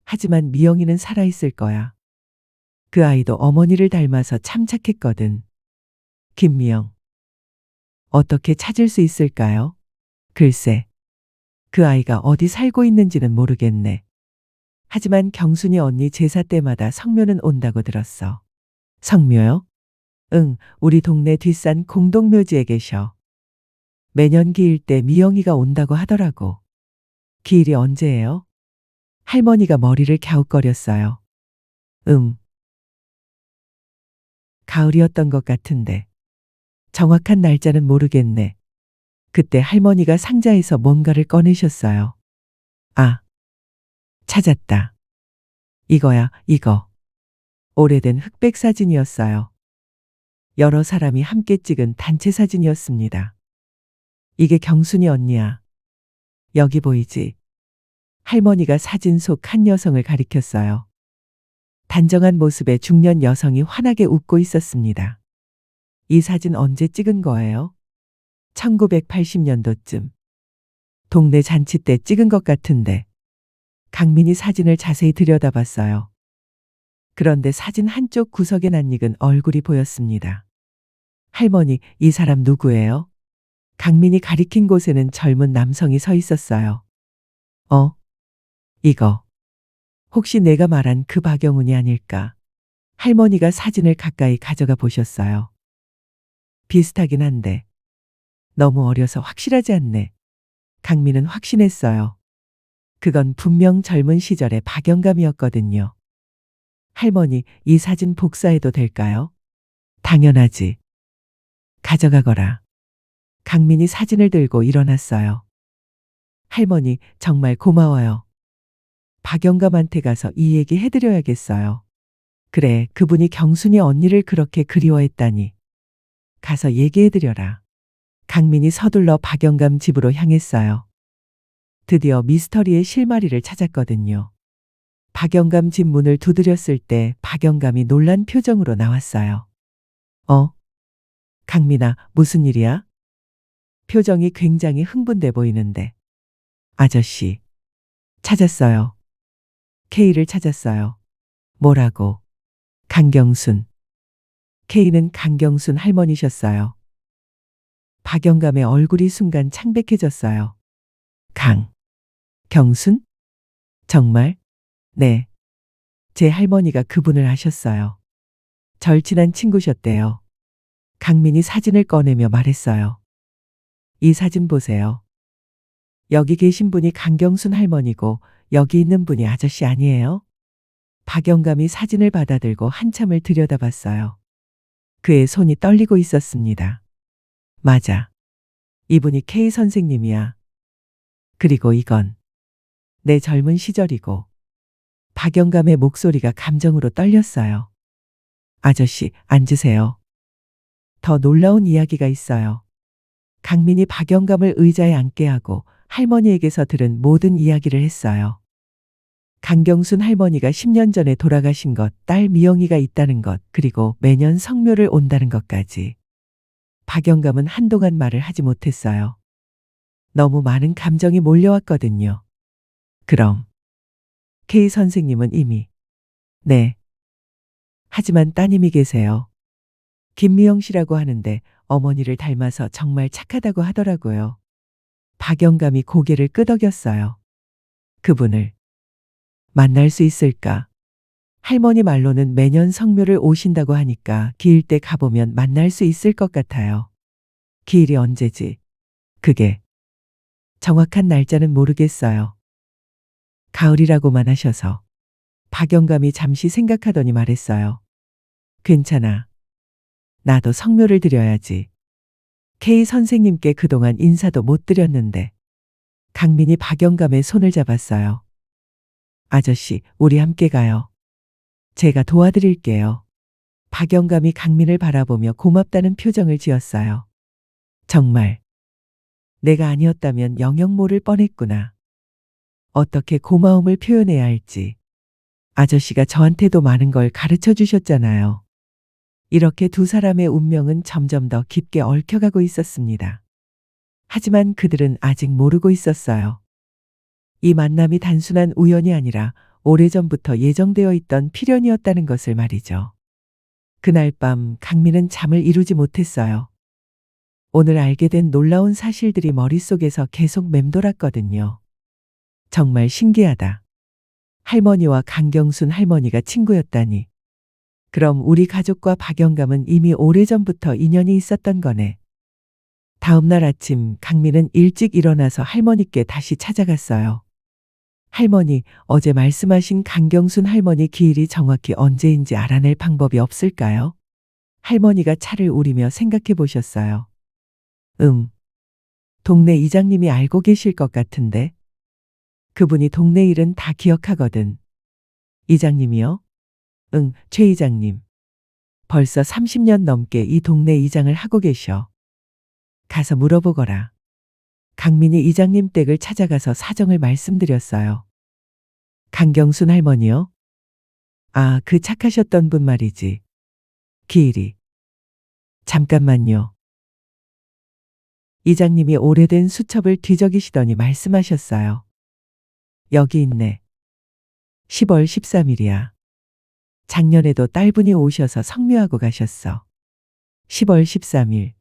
하지만 미영이는 살아있을 거야. 그 아이도 어머니를 닮아서 참 착했거든. 김미영. 어떻게 찾을 수 있을까요? 글쎄. 그 아이가 어디 살고 있는지는 모르겠네. 하지만 경순이 언니 제사 때마다 성묘는 온다고 들었어. 성묘요? 응, 우리 동네 뒷산 공동묘지에 계셔. 매년 기일 때 미영이가 온다고 하더라고. 기일이 언제예요? 할머니가 머리를 갸웃거렸어요. 가을이었던 것 같은데. 정확한 날짜는 모르겠네. 그때 할머니가 상자에서 뭔가를 꺼내셨어요. 아, 찾았다. 이거야, 이거. 오래된 흑백 사진이었어요. 여러 사람이 함께 찍은 단체 사진이었습니다. 이게 경순이 언니야. 여기 보이지? 할머니가 사진 속 한 여성을 가리켰어요. 단정한 모습의 중년 여성이 환하게 웃고 있었습니다. 이 사진 언제 찍은 거예요? 1980년도쯤. 동네 잔치 때 찍은 것 같은데. 강민이 사진을 자세히 들여다봤어요. 그런데 사진 한쪽 구석에 낯익은 얼굴이 보였습니다. 할머니, 이 사람 누구예요? 강민이 가리킨 곳에는 젊은 남성이 서 있었어요. 이거. 혹시 내가 말한 그 박영훈이 아닐까? 할머니가 사진을 가까이 가져가 보셨어요. 비슷하긴 한데 너무 어려서 확실하지 않네. 강민은 확신했어요. 그건 분명 젊은 시절의 박영감이었거든요. 할머니, 이 사진 복사해도 될까요? 당연하지. 가져가거라. 강민이 사진을 들고 일어났어요. 할머니, 정말 고마워요. 박영감한테 가서 이 얘기 해드려야겠어요. 그래, 그분이 경순이 언니를 그렇게 그리워했다니. 가서 얘기해드려라. 강민이 서둘러 박영감 집으로 향했어요. 드디어 미스터리의 실마리를 찾았거든요. 박영감 집 문을 두드렸을 때 박영감이 놀란 표정으로 나왔어요. 강민아, 무슨 일이야? 표정이 굉장히 흥분돼 보이는데. 아저씨. 찾았어요. K를 찾았어요. 뭐라고? 강경순. K는 강경순 할머니셨어요. 박영감의 얼굴이 순간 창백해졌어요. 경순? 정말? 네. 제 할머니가 그분을 아셨어요. 절친한 친구셨대요. 강민이 사진을 꺼내며 말했어요. 이 사진 보세요. 여기 계신 분이 강경순 할머니고 여기 있는 분이 아저씨 아니에요? 박영감이 사진을 받아들고 한참을 들여다봤어요. 그의 손이 떨리고 있었습니다. 맞아. 이분이 K 선생님이야. 그리고 이건 내 젊은 시절이고. 박영감의 목소리가 감정으로 떨렸어요. 아저씨, 앉으세요. 더 놀라운 이야기가 있어요. 강민이 박영감을 의자에 앉게 하고 할머니에게서 들은 모든 이야기를 했어요. 강경순 할머니가 10년 전에 돌아가신 것, 딸 미영이가 있다는 것, 그리고 매년 성묘를 온다는 것까지. 박영감은 한동안 말을 하지 못했어요. 너무 많은 감정이 몰려왔거든요. 그럼 K 선생님은 이미. 네. 하지만 따님이 계세요. 김미영 씨라고 하는데 어머니를 닮아서 정말 착하다고 하더라고요. 박영감이 고개를 끄덕였어요. 그분을 만날 수 있을까? 할머니 말로는 매년 성묘를 오신다고 하니까 기일 때 가보면 만날 수 있을 것 같아요. 기일이 언제지? 그게 정확한 날짜는 모르겠어요. 가을이라고만 하셔서. 박영감이 잠시 생각하더니 말했어요. 괜찮아. 나도 성묘를 드려야지. K 선생님께 그동안 인사도 못 드렸는데. 강민이 박영감의 손을 잡았어요. 아저씨, 우리 함께 가요. 제가 도와드릴게요. 박영감이 강민을 바라보며 고맙다는 표정을 지었어요. 정말 내가 아니었다면 영영 모를 뻔했구나. 어떻게 고마움을 표현해야 할지. 아저씨가 저한테도 많은 걸 가르쳐 주셨잖아요. 이렇게 두 사람의 운명은 점점 더 깊게 얽혀가고 있었습니다. 하지만 그들은 아직 모르고 있었어요. 이 만남이 단순한 우연이 아니라 오래전부터 예정되어 있던 필연이었다는 것을 말이죠. 그날 밤 강민은 잠을 이루지 못했어요. 오늘 알게 된 놀라운 사실들이 머릿속에서 계속 맴돌았거든요. 정말 신기하다. 할머니와 강경순 할머니가 친구였다니. 그럼 우리 가족과 박영감은 이미 오래전부터 인연이 있었던 거네. 다음 날 아침 강민은 일찍 일어나서 할머니께 다시 찾아갔어요. 할머니, 어제 말씀하신 강경순 할머니 기일이 정확히 언제인지 알아낼 방법이 없을까요? 할머니가 차를 우리며 생각해 보셨어요. 동네 이장님이 알고 계실 것 같은데. 그분이 동네 일은 다 기억하거든. 이장님이요? 응, 최 이장님. 벌써 30년 넘게 이 동네 이장을 하고 계셔. 가서 물어보거라. 강민이 이장님 댁을 찾아가서 사정을 말씀드렸어요. 강경순 할머니요? 아, 그 착하셨던 분 말이지. 기일이. 잠깐만요. 이장님이 오래된 수첩을 뒤적이시더니 말씀하셨어요. 여기 있네. 10월 13일이야. 작년에도 딸분이 오셔서 성묘하고 가셨어. 10월 13일.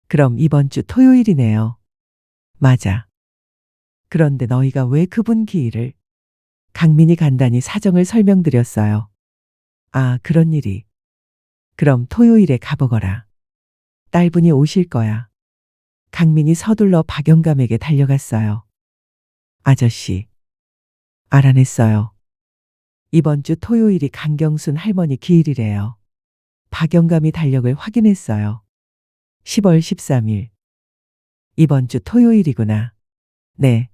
그럼 이번 주 토요일이네요. 맞아. 그런데 너희가 왜 그분 기일을? 강민이 간단히 사정을 설명드렸어요. 아, 그런 일이. 그럼 토요일에 가보거라. 딸분이 오실 거야. 강민이 서둘러 박영감에게 달려갔어요. 아저씨. 알아냈어요. 이번 주 토요일이 강경순 할머니 기일이래요. 박영감이 달력을 확인했어요. 10월 13일. 이번 주 토요일이구나. 네.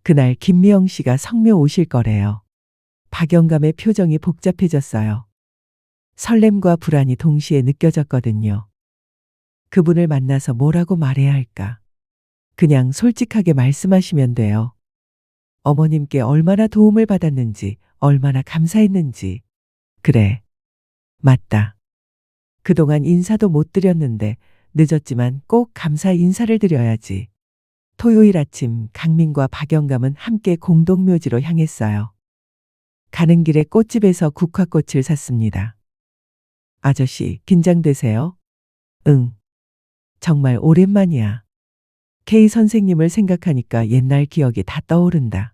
그날 김미영 씨가 성묘 오실 거래요. 박영감의 표정이 복잡해졌어요. 설렘과 불안이 동시에 느껴졌거든요. 그분을 만나서 뭐라고 말해야 할까? 그냥 솔직하게 말씀하시면 돼요. 어머님께 얼마나 도움을 받았는지, 얼마나 감사했는지. 그래. 맞다. 그동안 인사도 못 드렸는데 늦었지만 꼭 감사 인사를 드려야지. 토요일 아침 강민과 박영감은 함께 공동묘지로 향했어요. 가는 길에 꽃집에서 국화꽃을 샀습니다. 아저씨, 긴장되세요? 응. 정말 오랜만이야. K 선생님을 생각하니까 옛날 기억이 다 떠오른다.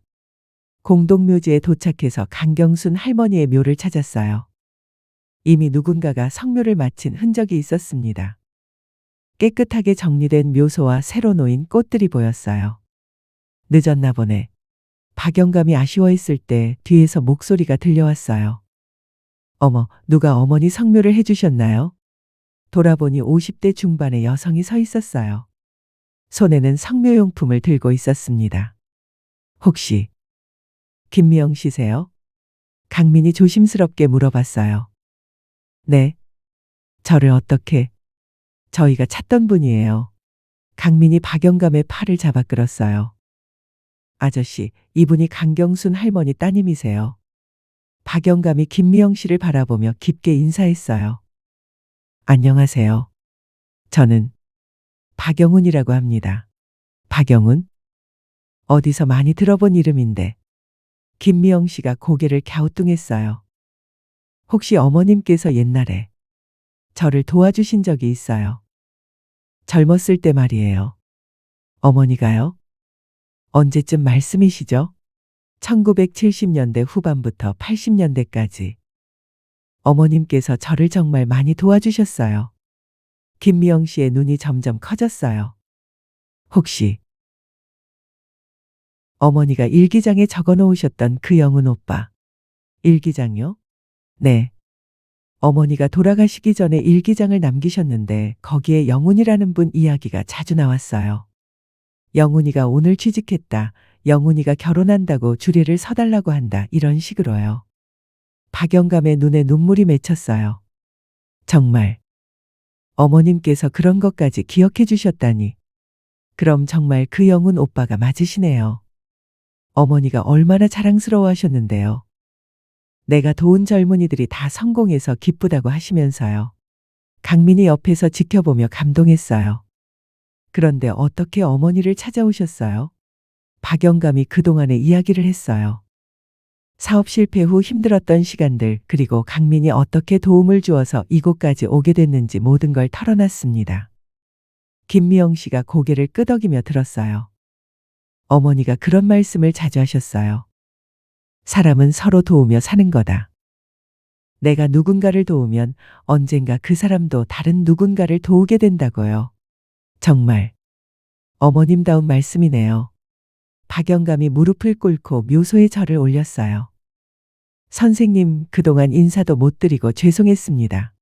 공동묘지에 도착해서 강경순 할머니의 묘를 찾았어요. 이미 누군가가 성묘를 마친 흔적이 있었습니다. 깨끗하게 정리된 묘소와 새로 놓인 꽃들이 보였어요. 늦었나 보네. 박영감이 아쉬워했을 때 뒤에서 목소리가 들려왔어요. 어머, 누가 어머니 성묘를 해주셨나요? 돌아보니 50대 중반의 여성이 서 있었어요. 손에는 성묘용품을 들고 있었습니다. 혹시 김미영 씨세요? 강민이 조심스럽게 물어봤어요. 네. 저를 어떻게? 저희가 찾던 분이에요. 강민이 박영감의 팔을 잡아 끌었어요. 아저씨, 이분이 강경순 할머니 따님이세요. 박영감이 김미영 씨를 바라보며 깊게 인사했어요. 안녕하세요. 저는 박영훈이라고 합니다. 박영훈? 어디서 많이 들어본 이름인데. 김미영 씨가 고개를 갸우뚱했어요. 혹시 어머님께서 옛날에 저를 도와주신 적이 있어요? 젊었을 때 말이에요. 어머니가요? 언제쯤 말씀이시죠? 1970년대 후반부터 80년대까지. 어머님께서 저를 정말 많이 도와주셨어요. 김미영 씨의 눈이 점점 커졌어요. 혹시 어머니가 일기장에 적어 놓으셨던 그 영훈 오빠. 일기장요? 네. 어머니가 돌아가시기 전에 일기장을 남기셨는데 거기에 영훈이라는 분 이야기가 자주 나왔어요. 영훈이가 오늘 취직했다. 영훈이가 결혼한다고 주례를 서달라고 한다. 이런 식으로요. 박영감의 눈에 눈물이 맺혔어요. 정말 어머님께서 그런 것까지 기억해 주셨다니. 그럼 정말 그 영훈 오빠가 맞으시네요. 어머니가 얼마나 자랑스러워하셨는데요. 내가 도운 젊은이들이 다 성공해서 기쁘다고 하시면서요. 강민이 옆에서 지켜보며 감동했어요. 그런데 어떻게 어머니를 찾아오셨어요? 박영감이 그동안의 이야기를 했어요. 사업 실패 후 힘들었던 시간들, 그리고 강민이 어떻게 도움을 주어서 이곳까지 오게 됐는지 모든 걸 털어놨습니다. 김미영 씨가 고개를 끄덕이며 들었어요. 어머니가 그런 말씀을 자주 하셨어요. 사람은 서로 도우며 사는 거다. 내가 누군가를 도우면 언젠가 그 사람도 다른 누군가를 도우게 된다고요. 정말 어머님다운 말씀이네요. 박영감이 무릎을 꿇고 묘소에 절을 올렸어요. 선생님, 그동안 인사도 못 드리고 죄송했습니다.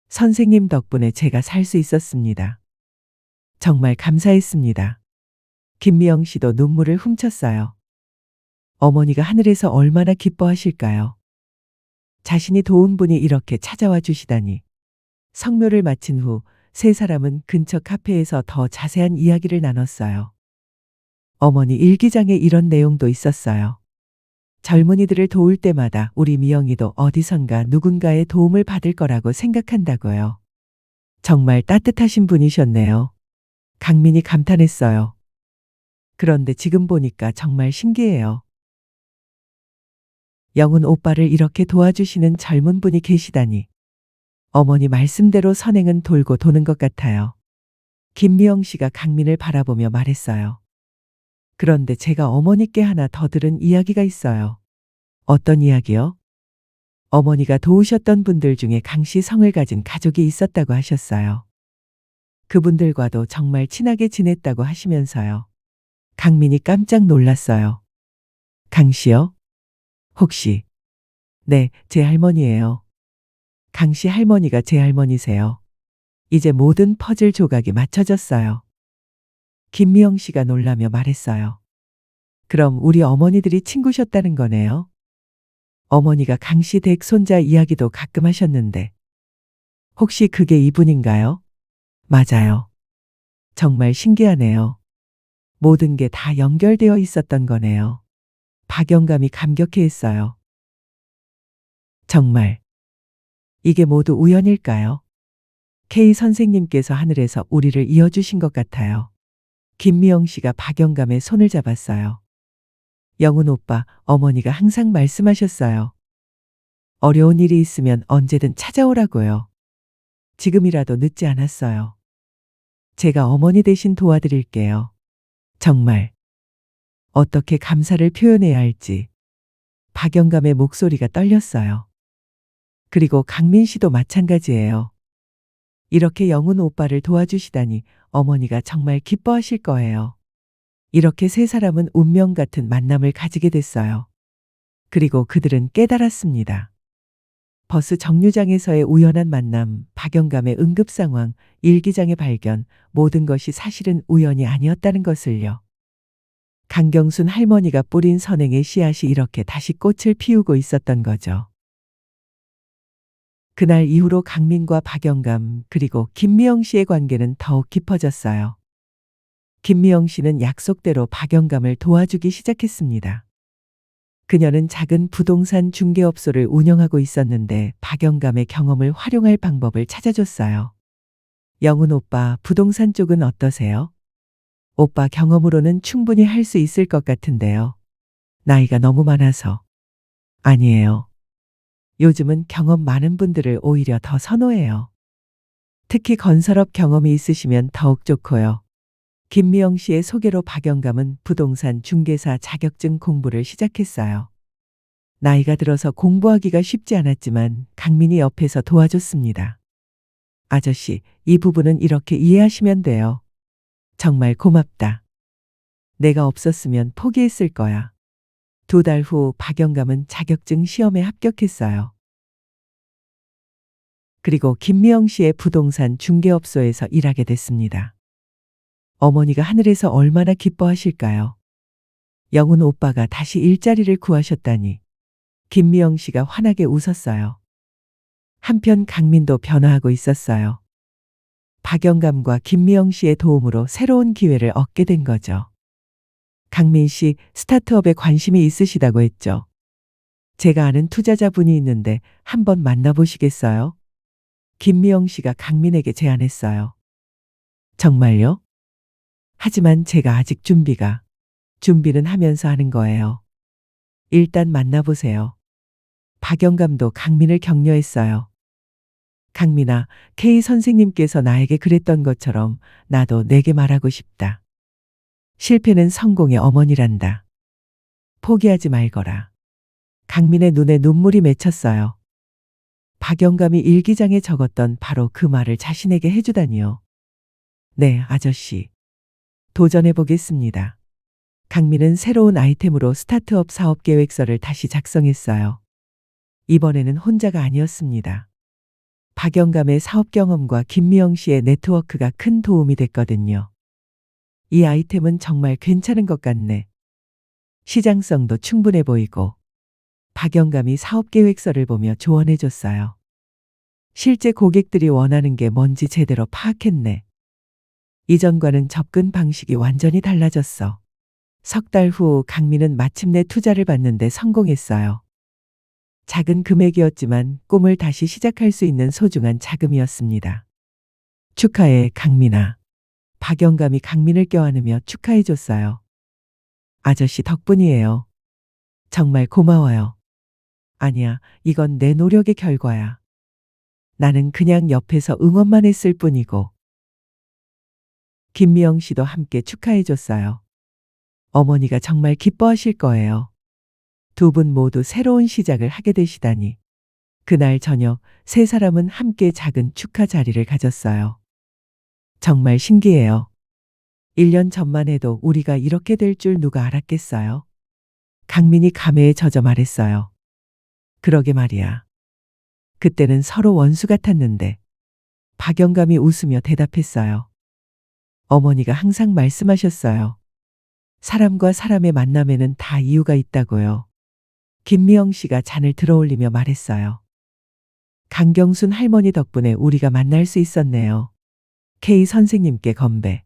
선생님 덕분에 제가 살 수 있었습니다. 정말 감사했습니다. 김미영 씨도 눈물을 훔쳤어요. 어머니가 하늘에서 얼마나 기뻐하실까요? 자신이 도운 분이 이렇게 찾아와 주시다니. 성묘를 마친 후 세 사람은 근처 카페에서 더 자세한 이야기를 나눴어요. 어머니 일기장에 이런 내용도 있었어요. 젊은이들을 도울 때마다 우리 미영이도 어디선가 누군가의 도움을 받을 거라고 생각한다고요. 정말 따뜻하신 분이셨네요. 강민이 감탄했어요. 그런데 지금 보니까 정말 신기해요. 영훈 오빠를 이렇게 도와주시는 젊은 분이 계시다니. 어머니 말씀대로 선행은 돌고 도는 것 같아요. 김미영 씨가 강민을 바라보며 말했어요. 그런데 제가 어머니께 하나 더 들은 이야기가 있어요. 어떤 이야기요? 어머니가 도우셨던 분들 중에 강씨 성을 가진 가족이 있었다고 하셨어요. 그분들과도 정말 친하게 지냈다고 하시면서요. 강민이 깜짝 놀랐어요. 강씨요? 혹시? 네, 제 할머니예요. 강씨 할머니가 제 할머니세요. 이제 모든 퍼즐 조각이 맞춰졌어요. 김미영 씨가 놀라며 말했어요. 그럼 우리 어머니들이 친구셨다는 거네요. 어머니가 강씨 댁 손자 이야기도 가끔 하셨는데. 혹시 그게 이분인가요? 맞아요. 정말 신기하네요. 모든 게 다 연결되어 있었던 거네요. 박영감이 감격해했어요. 정말. 이게 모두 우연일까요? K 선생님께서 하늘에서 우리를 이어주신 것 같아요. 김미영 씨가 박영감의 손을 잡았어요. 영훈 오빠, 어머니가 항상 말씀하셨어요. 어려운 일이 있으면 언제든 찾아오라고요. 지금이라도 늦지 않았어요. 제가 어머니 대신 도와드릴게요. 정말. 어떻게 감사를 표현해야 할지. 박영감의 목소리가 떨렸어요. 그리고 강민 씨도 마찬가지예요. 이렇게 영훈 오빠를 도와주시다니 어머니가 정말 기뻐하실 거예요. 이렇게 세 사람은 운명 같은 만남을 가지게 됐어요. 그리고 그들은 깨달았습니다. 버스 정류장에서의 우연한 만남, 박영감의 응급 상황, 일기장의 발견, 모든 것이 사실은 우연이 아니었다는 것을요. 강경순 할머니가 뿌린 선행의 씨앗이 이렇게 다시 꽃을 피우고 있었던 거죠. 그날 이후로 강민과 박영감 그리고 김미영 씨의 관계는 더욱 깊어졌어요. 김미영 씨는 약속대로 박영감을 도와주기 시작했습니다. 그녀는 작은 부동산 중개업소를 운영하고 있었는데 박영감의 경험을 활용할 방법을 찾아줬어요. 영훈 오빠, 부동산 쪽은 어떠세요? 오빠 경험으로는 충분히 할 수 있을 것 같은데요. 나이가 너무 많아서. 아니에요. 요즘은 경험 많은 분들을 오히려 더 선호해요. 특히 건설업 경험이 있으시면 더욱 좋고요. 김미영 씨의 소개로 박영감은 부동산 중개사 자격증 공부를 시작했어요. 나이가 들어서 공부하기가 쉽지 않았지만 강민이 옆에서 도와줬습니다. 아저씨, 이 부분은 이렇게 이해하시면 돼요. 정말 고맙다. 내가 없었으면 포기했을 거야. 2달 후 박영감은 자격증 시험에 합격했어요. 그리고 김미영 씨의 부동산 중개업소에서 일하게 됐습니다. 어머니가 하늘에서 얼마나 기뻐하실까요? 영훈 오빠가 다시 일자리를 구하셨다니. 김미영 씨가 환하게 웃었어요. 한편 강민도 변화하고 있었어요. 박영감과 김미영 씨의 도움으로 새로운 기회를 얻게 된 거죠. 강민 씨, 스타트업에 관심이 있으시다고 했죠. 제가 아는 투자자분이 있는데 한번 만나보시겠어요? 김미영 씨가 강민에게 제안했어요. 정말요? 하지만 제가 아직 준비는 하면서 하는 거예요. 일단 만나보세요. 박영감도 강민을 격려했어요. 강민아, K 선생님께서 나에게 그랬던 것처럼 나도 내게 말하고 싶다. 실패는 성공의 어머니란다. 포기하지 말거라. 강민의 눈에 눈물이 맺혔어요. 박영감이 일기장에 적었던 바로 그 말을 자신에게 해주다니요. 네, 아저씨. 도전해 보겠습니다. 강민은 새로운 아이템으로 스타트업 사업 계획서를 다시 작성했어요. 이번에는 혼자가 아니었습니다. 박영감의 사업 경험과 김미영 씨의 네트워크가 큰 도움이 됐거든요. 이 아이템은 정말 괜찮은 것 같네. 시장성도 충분해 보이고. 박영감이 사업 계획서를 보며 조언해 줬어요. 실제 고객들이 원하는 게 뭔지 제대로 파악했네. 이전과는 접근 방식이 완전히 달라졌어. 3달 후 강민은 마침내 투자를 받는데 성공했어요. 작은 금액이었지만 꿈을 다시 시작할 수 있는 소중한 자금이었습니다. 축하해, 강민아. 박영감이 강민을 껴안으며 축하해줬어요. 아저씨 덕분이에요. 정말 고마워요. 아니야, 이건 내 노력의 결과야. 나는 그냥 옆에서 응원만 했을 뿐이고. 김미영 씨도 함께 축하해줬어요. 어머니가 정말 기뻐하실 거예요. 두 분 모두 새로운 시작을 하게 되시다니. 그날 저녁 세 사람은 함께 작은 축하 자리를 가졌어요. 정말 신기해요. 1년 전만 해도 우리가 이렇게 될 줄 누가 알았겠어요? 강민이 감회에 젖어 말했어요. 그러게 말이야. 그때는 서로 원수 같았는데. 박영감이 웃으며 대답했어요. 어머니가 항상 말씀하셨어요. 사람과 사람의 만남에는 다 이유가 있다고요. 김미영 씨가 잔을 들어올리며 말했어요. 강경순 할머니 덕분에 우리가 만날 수 있었네요. K 선생님께 건배.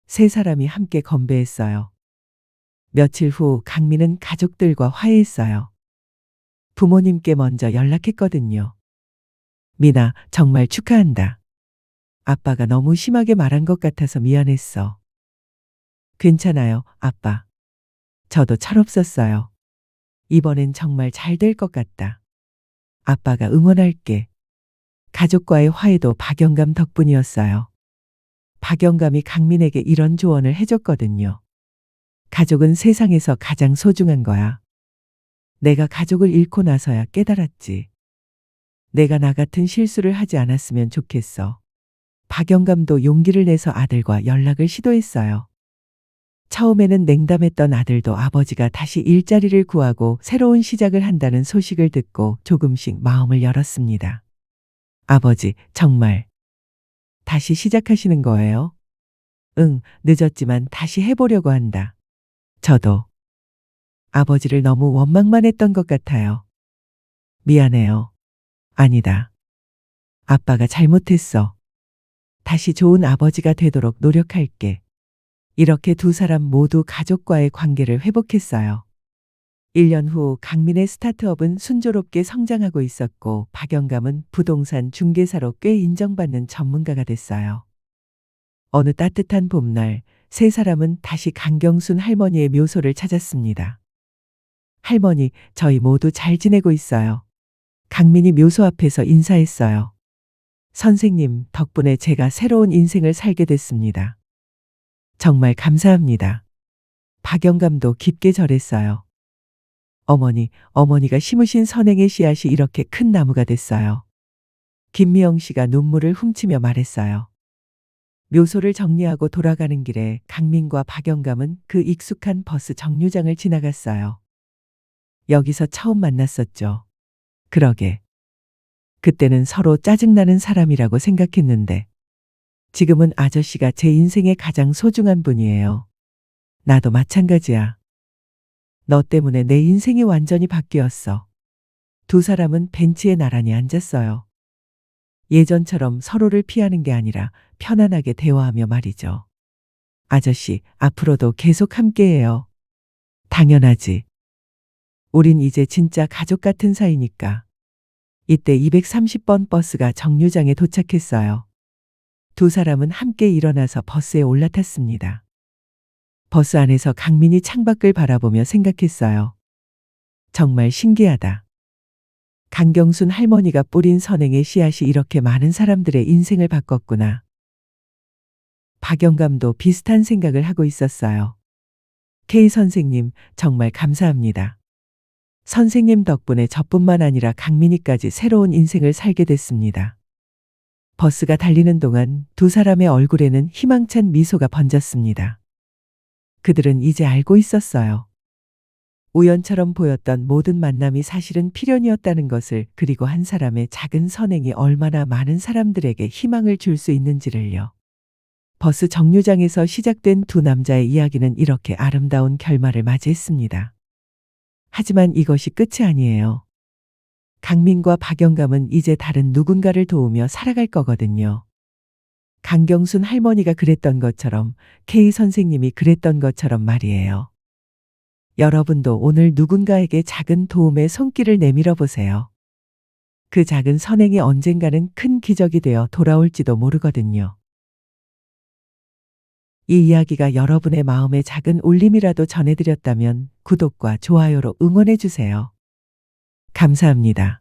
세 사람이 함께 건배했어요. 며칠 후 강민은 가족들과 화해했어요. 부모님께 먼저 연락했거든요. 미나, 정말 축하한다. 아빠가 너무 심하게 말한 것 같아서 미안했어. 괜찮아요, 아빠. 저도 철없었어요. 이번엔 정말 잘 될 것 같다. 아빠가 응원할게. 가족과의 화해도 박영감 덕분이었어요. 박영감이 강민에게 이런 조언을 해줬거든요. 가족은 세상에서 가장 소중한 거야. 내가 가족을 잃고 나서야 깨달았지. 내가 나 같은 실수를 하지 않았으면 좋겠어. 박영감도 용기를 내서 아들과 연락을 시도했어요. 처음에는 냉담했던 아들도 아버지가 다시 일자리를 구하고 새로운 시작을 한다는 소식을 듣고 조금씩 마음을 열었습니다. 아버지, 정말 다시 시작하시는 거예요? 응, 늦었지만 다시 해보려고 한다. 저도 아버지를 너무 원망만 했던 것 같아요. 미안해요. 아니다. 아빠가 잘못했어. 다시 좋은 아버지가 되도록 노력할게. 이렇게 두 사람 모두 가족과의 관계를 회복했어요. 1년 후 강민의 스타트업은 순조롭게 성장하고 있었고 박영감은 부동산 중개사로 꽤 인정받는 전문가가 됐어요. 어느 따뜻한 봄날 세 사람은 다시 강경순 할머니의 묘소를 찾았습니다. 할머니, 저희 모두 잘 지내고 있어요. 강민이 묘소 앞에서 인사했어요. 선생님 덕분에 제가 새로운 인생을 살게 됐습니다. 정말 감사합니다. 박영감도 깊게 절했어요. 어머니가 심으신 선행의 씨앗이 이렇게 큰 나무가 됐어요. 김미영 씨가 눈물을 훔치며 말했어요. 묘소를 정리하고 돌아가는 길에 강민과 박영감은 그 익숙한 버스 정류장을 지나갔어요. 여기서 처음 만났었죠. 그러게. 그때는 서로 짜증나는 사람이라고 생각했는데 지금은 아저씨가 제 인생의 가장 소중한 분이에요. 나도 마찬가지야. 너 때문에 내 인생이 완전히 바뀌었어. 두 사람은 벤치에 나란히 앉았어요. 예전처럼 서로를 피하는 게 아니라 편안하게 대화하며 말이죠. 아저씨, 앞으로도 계속 함께해요. 당연하지. 우린 이제 진짜 가족 같은 사이니까. 이때 230번 버스가 정류장에 도착했어요. 두 사람은 함께 일어나서 버스에 올라탔습니다. 버스 안에서 강민이 창밖을 바라보며 생각했어요. 정말 신기하다. 강경순 할머니가 뿌린 선행의 씨앗이 이렇게 많은 사람들의 인생을 바꿨구나. 박영감도 비슷한 생각을 하고 있었어요. K 선생님, 정말 감사합니다. 선생님 덕분에 저뿐만 아니라 강민이까지 새로운 인생을 살게 됐습니다. 버스가 달리는 동안 두 사람의 얼굴에는 희망찬 미소가 번졌습니다. 그들은 이제 알고 있었어요. 우연처럼 보였던 모든 만남이 사실은 필연이었다는 것을, 그리고 한 사람의 작은 선행이 얼마나 많은 사람들에게 희망을 줄 수 있는지를요. 버스 정류장에서 시작된 두 남자의 이야기는 이렇게 아름다운 결말을 맞이했습니다. 하지만 이것이 끝이 아니에요. 강민과 박영감은 이제 다른 누군가를 도우며 살아갈 거거든요. 강경순 할머니가 그랬던 것처럼, K 선생님이 그랬던 것처럼 말이에요. 여러분도 오늘 누군가에게 작은 도움의 손길을 내밀어 보세요. 그 작은 선행이 언젠가는 큰 기적이 되어 돌아올지도 모르거든요. 이 이야기가 여러분의 마음에 작은 울림이라도 전해드렸다면 구독과 좋아요로 응원해 주세요. 감사합니다.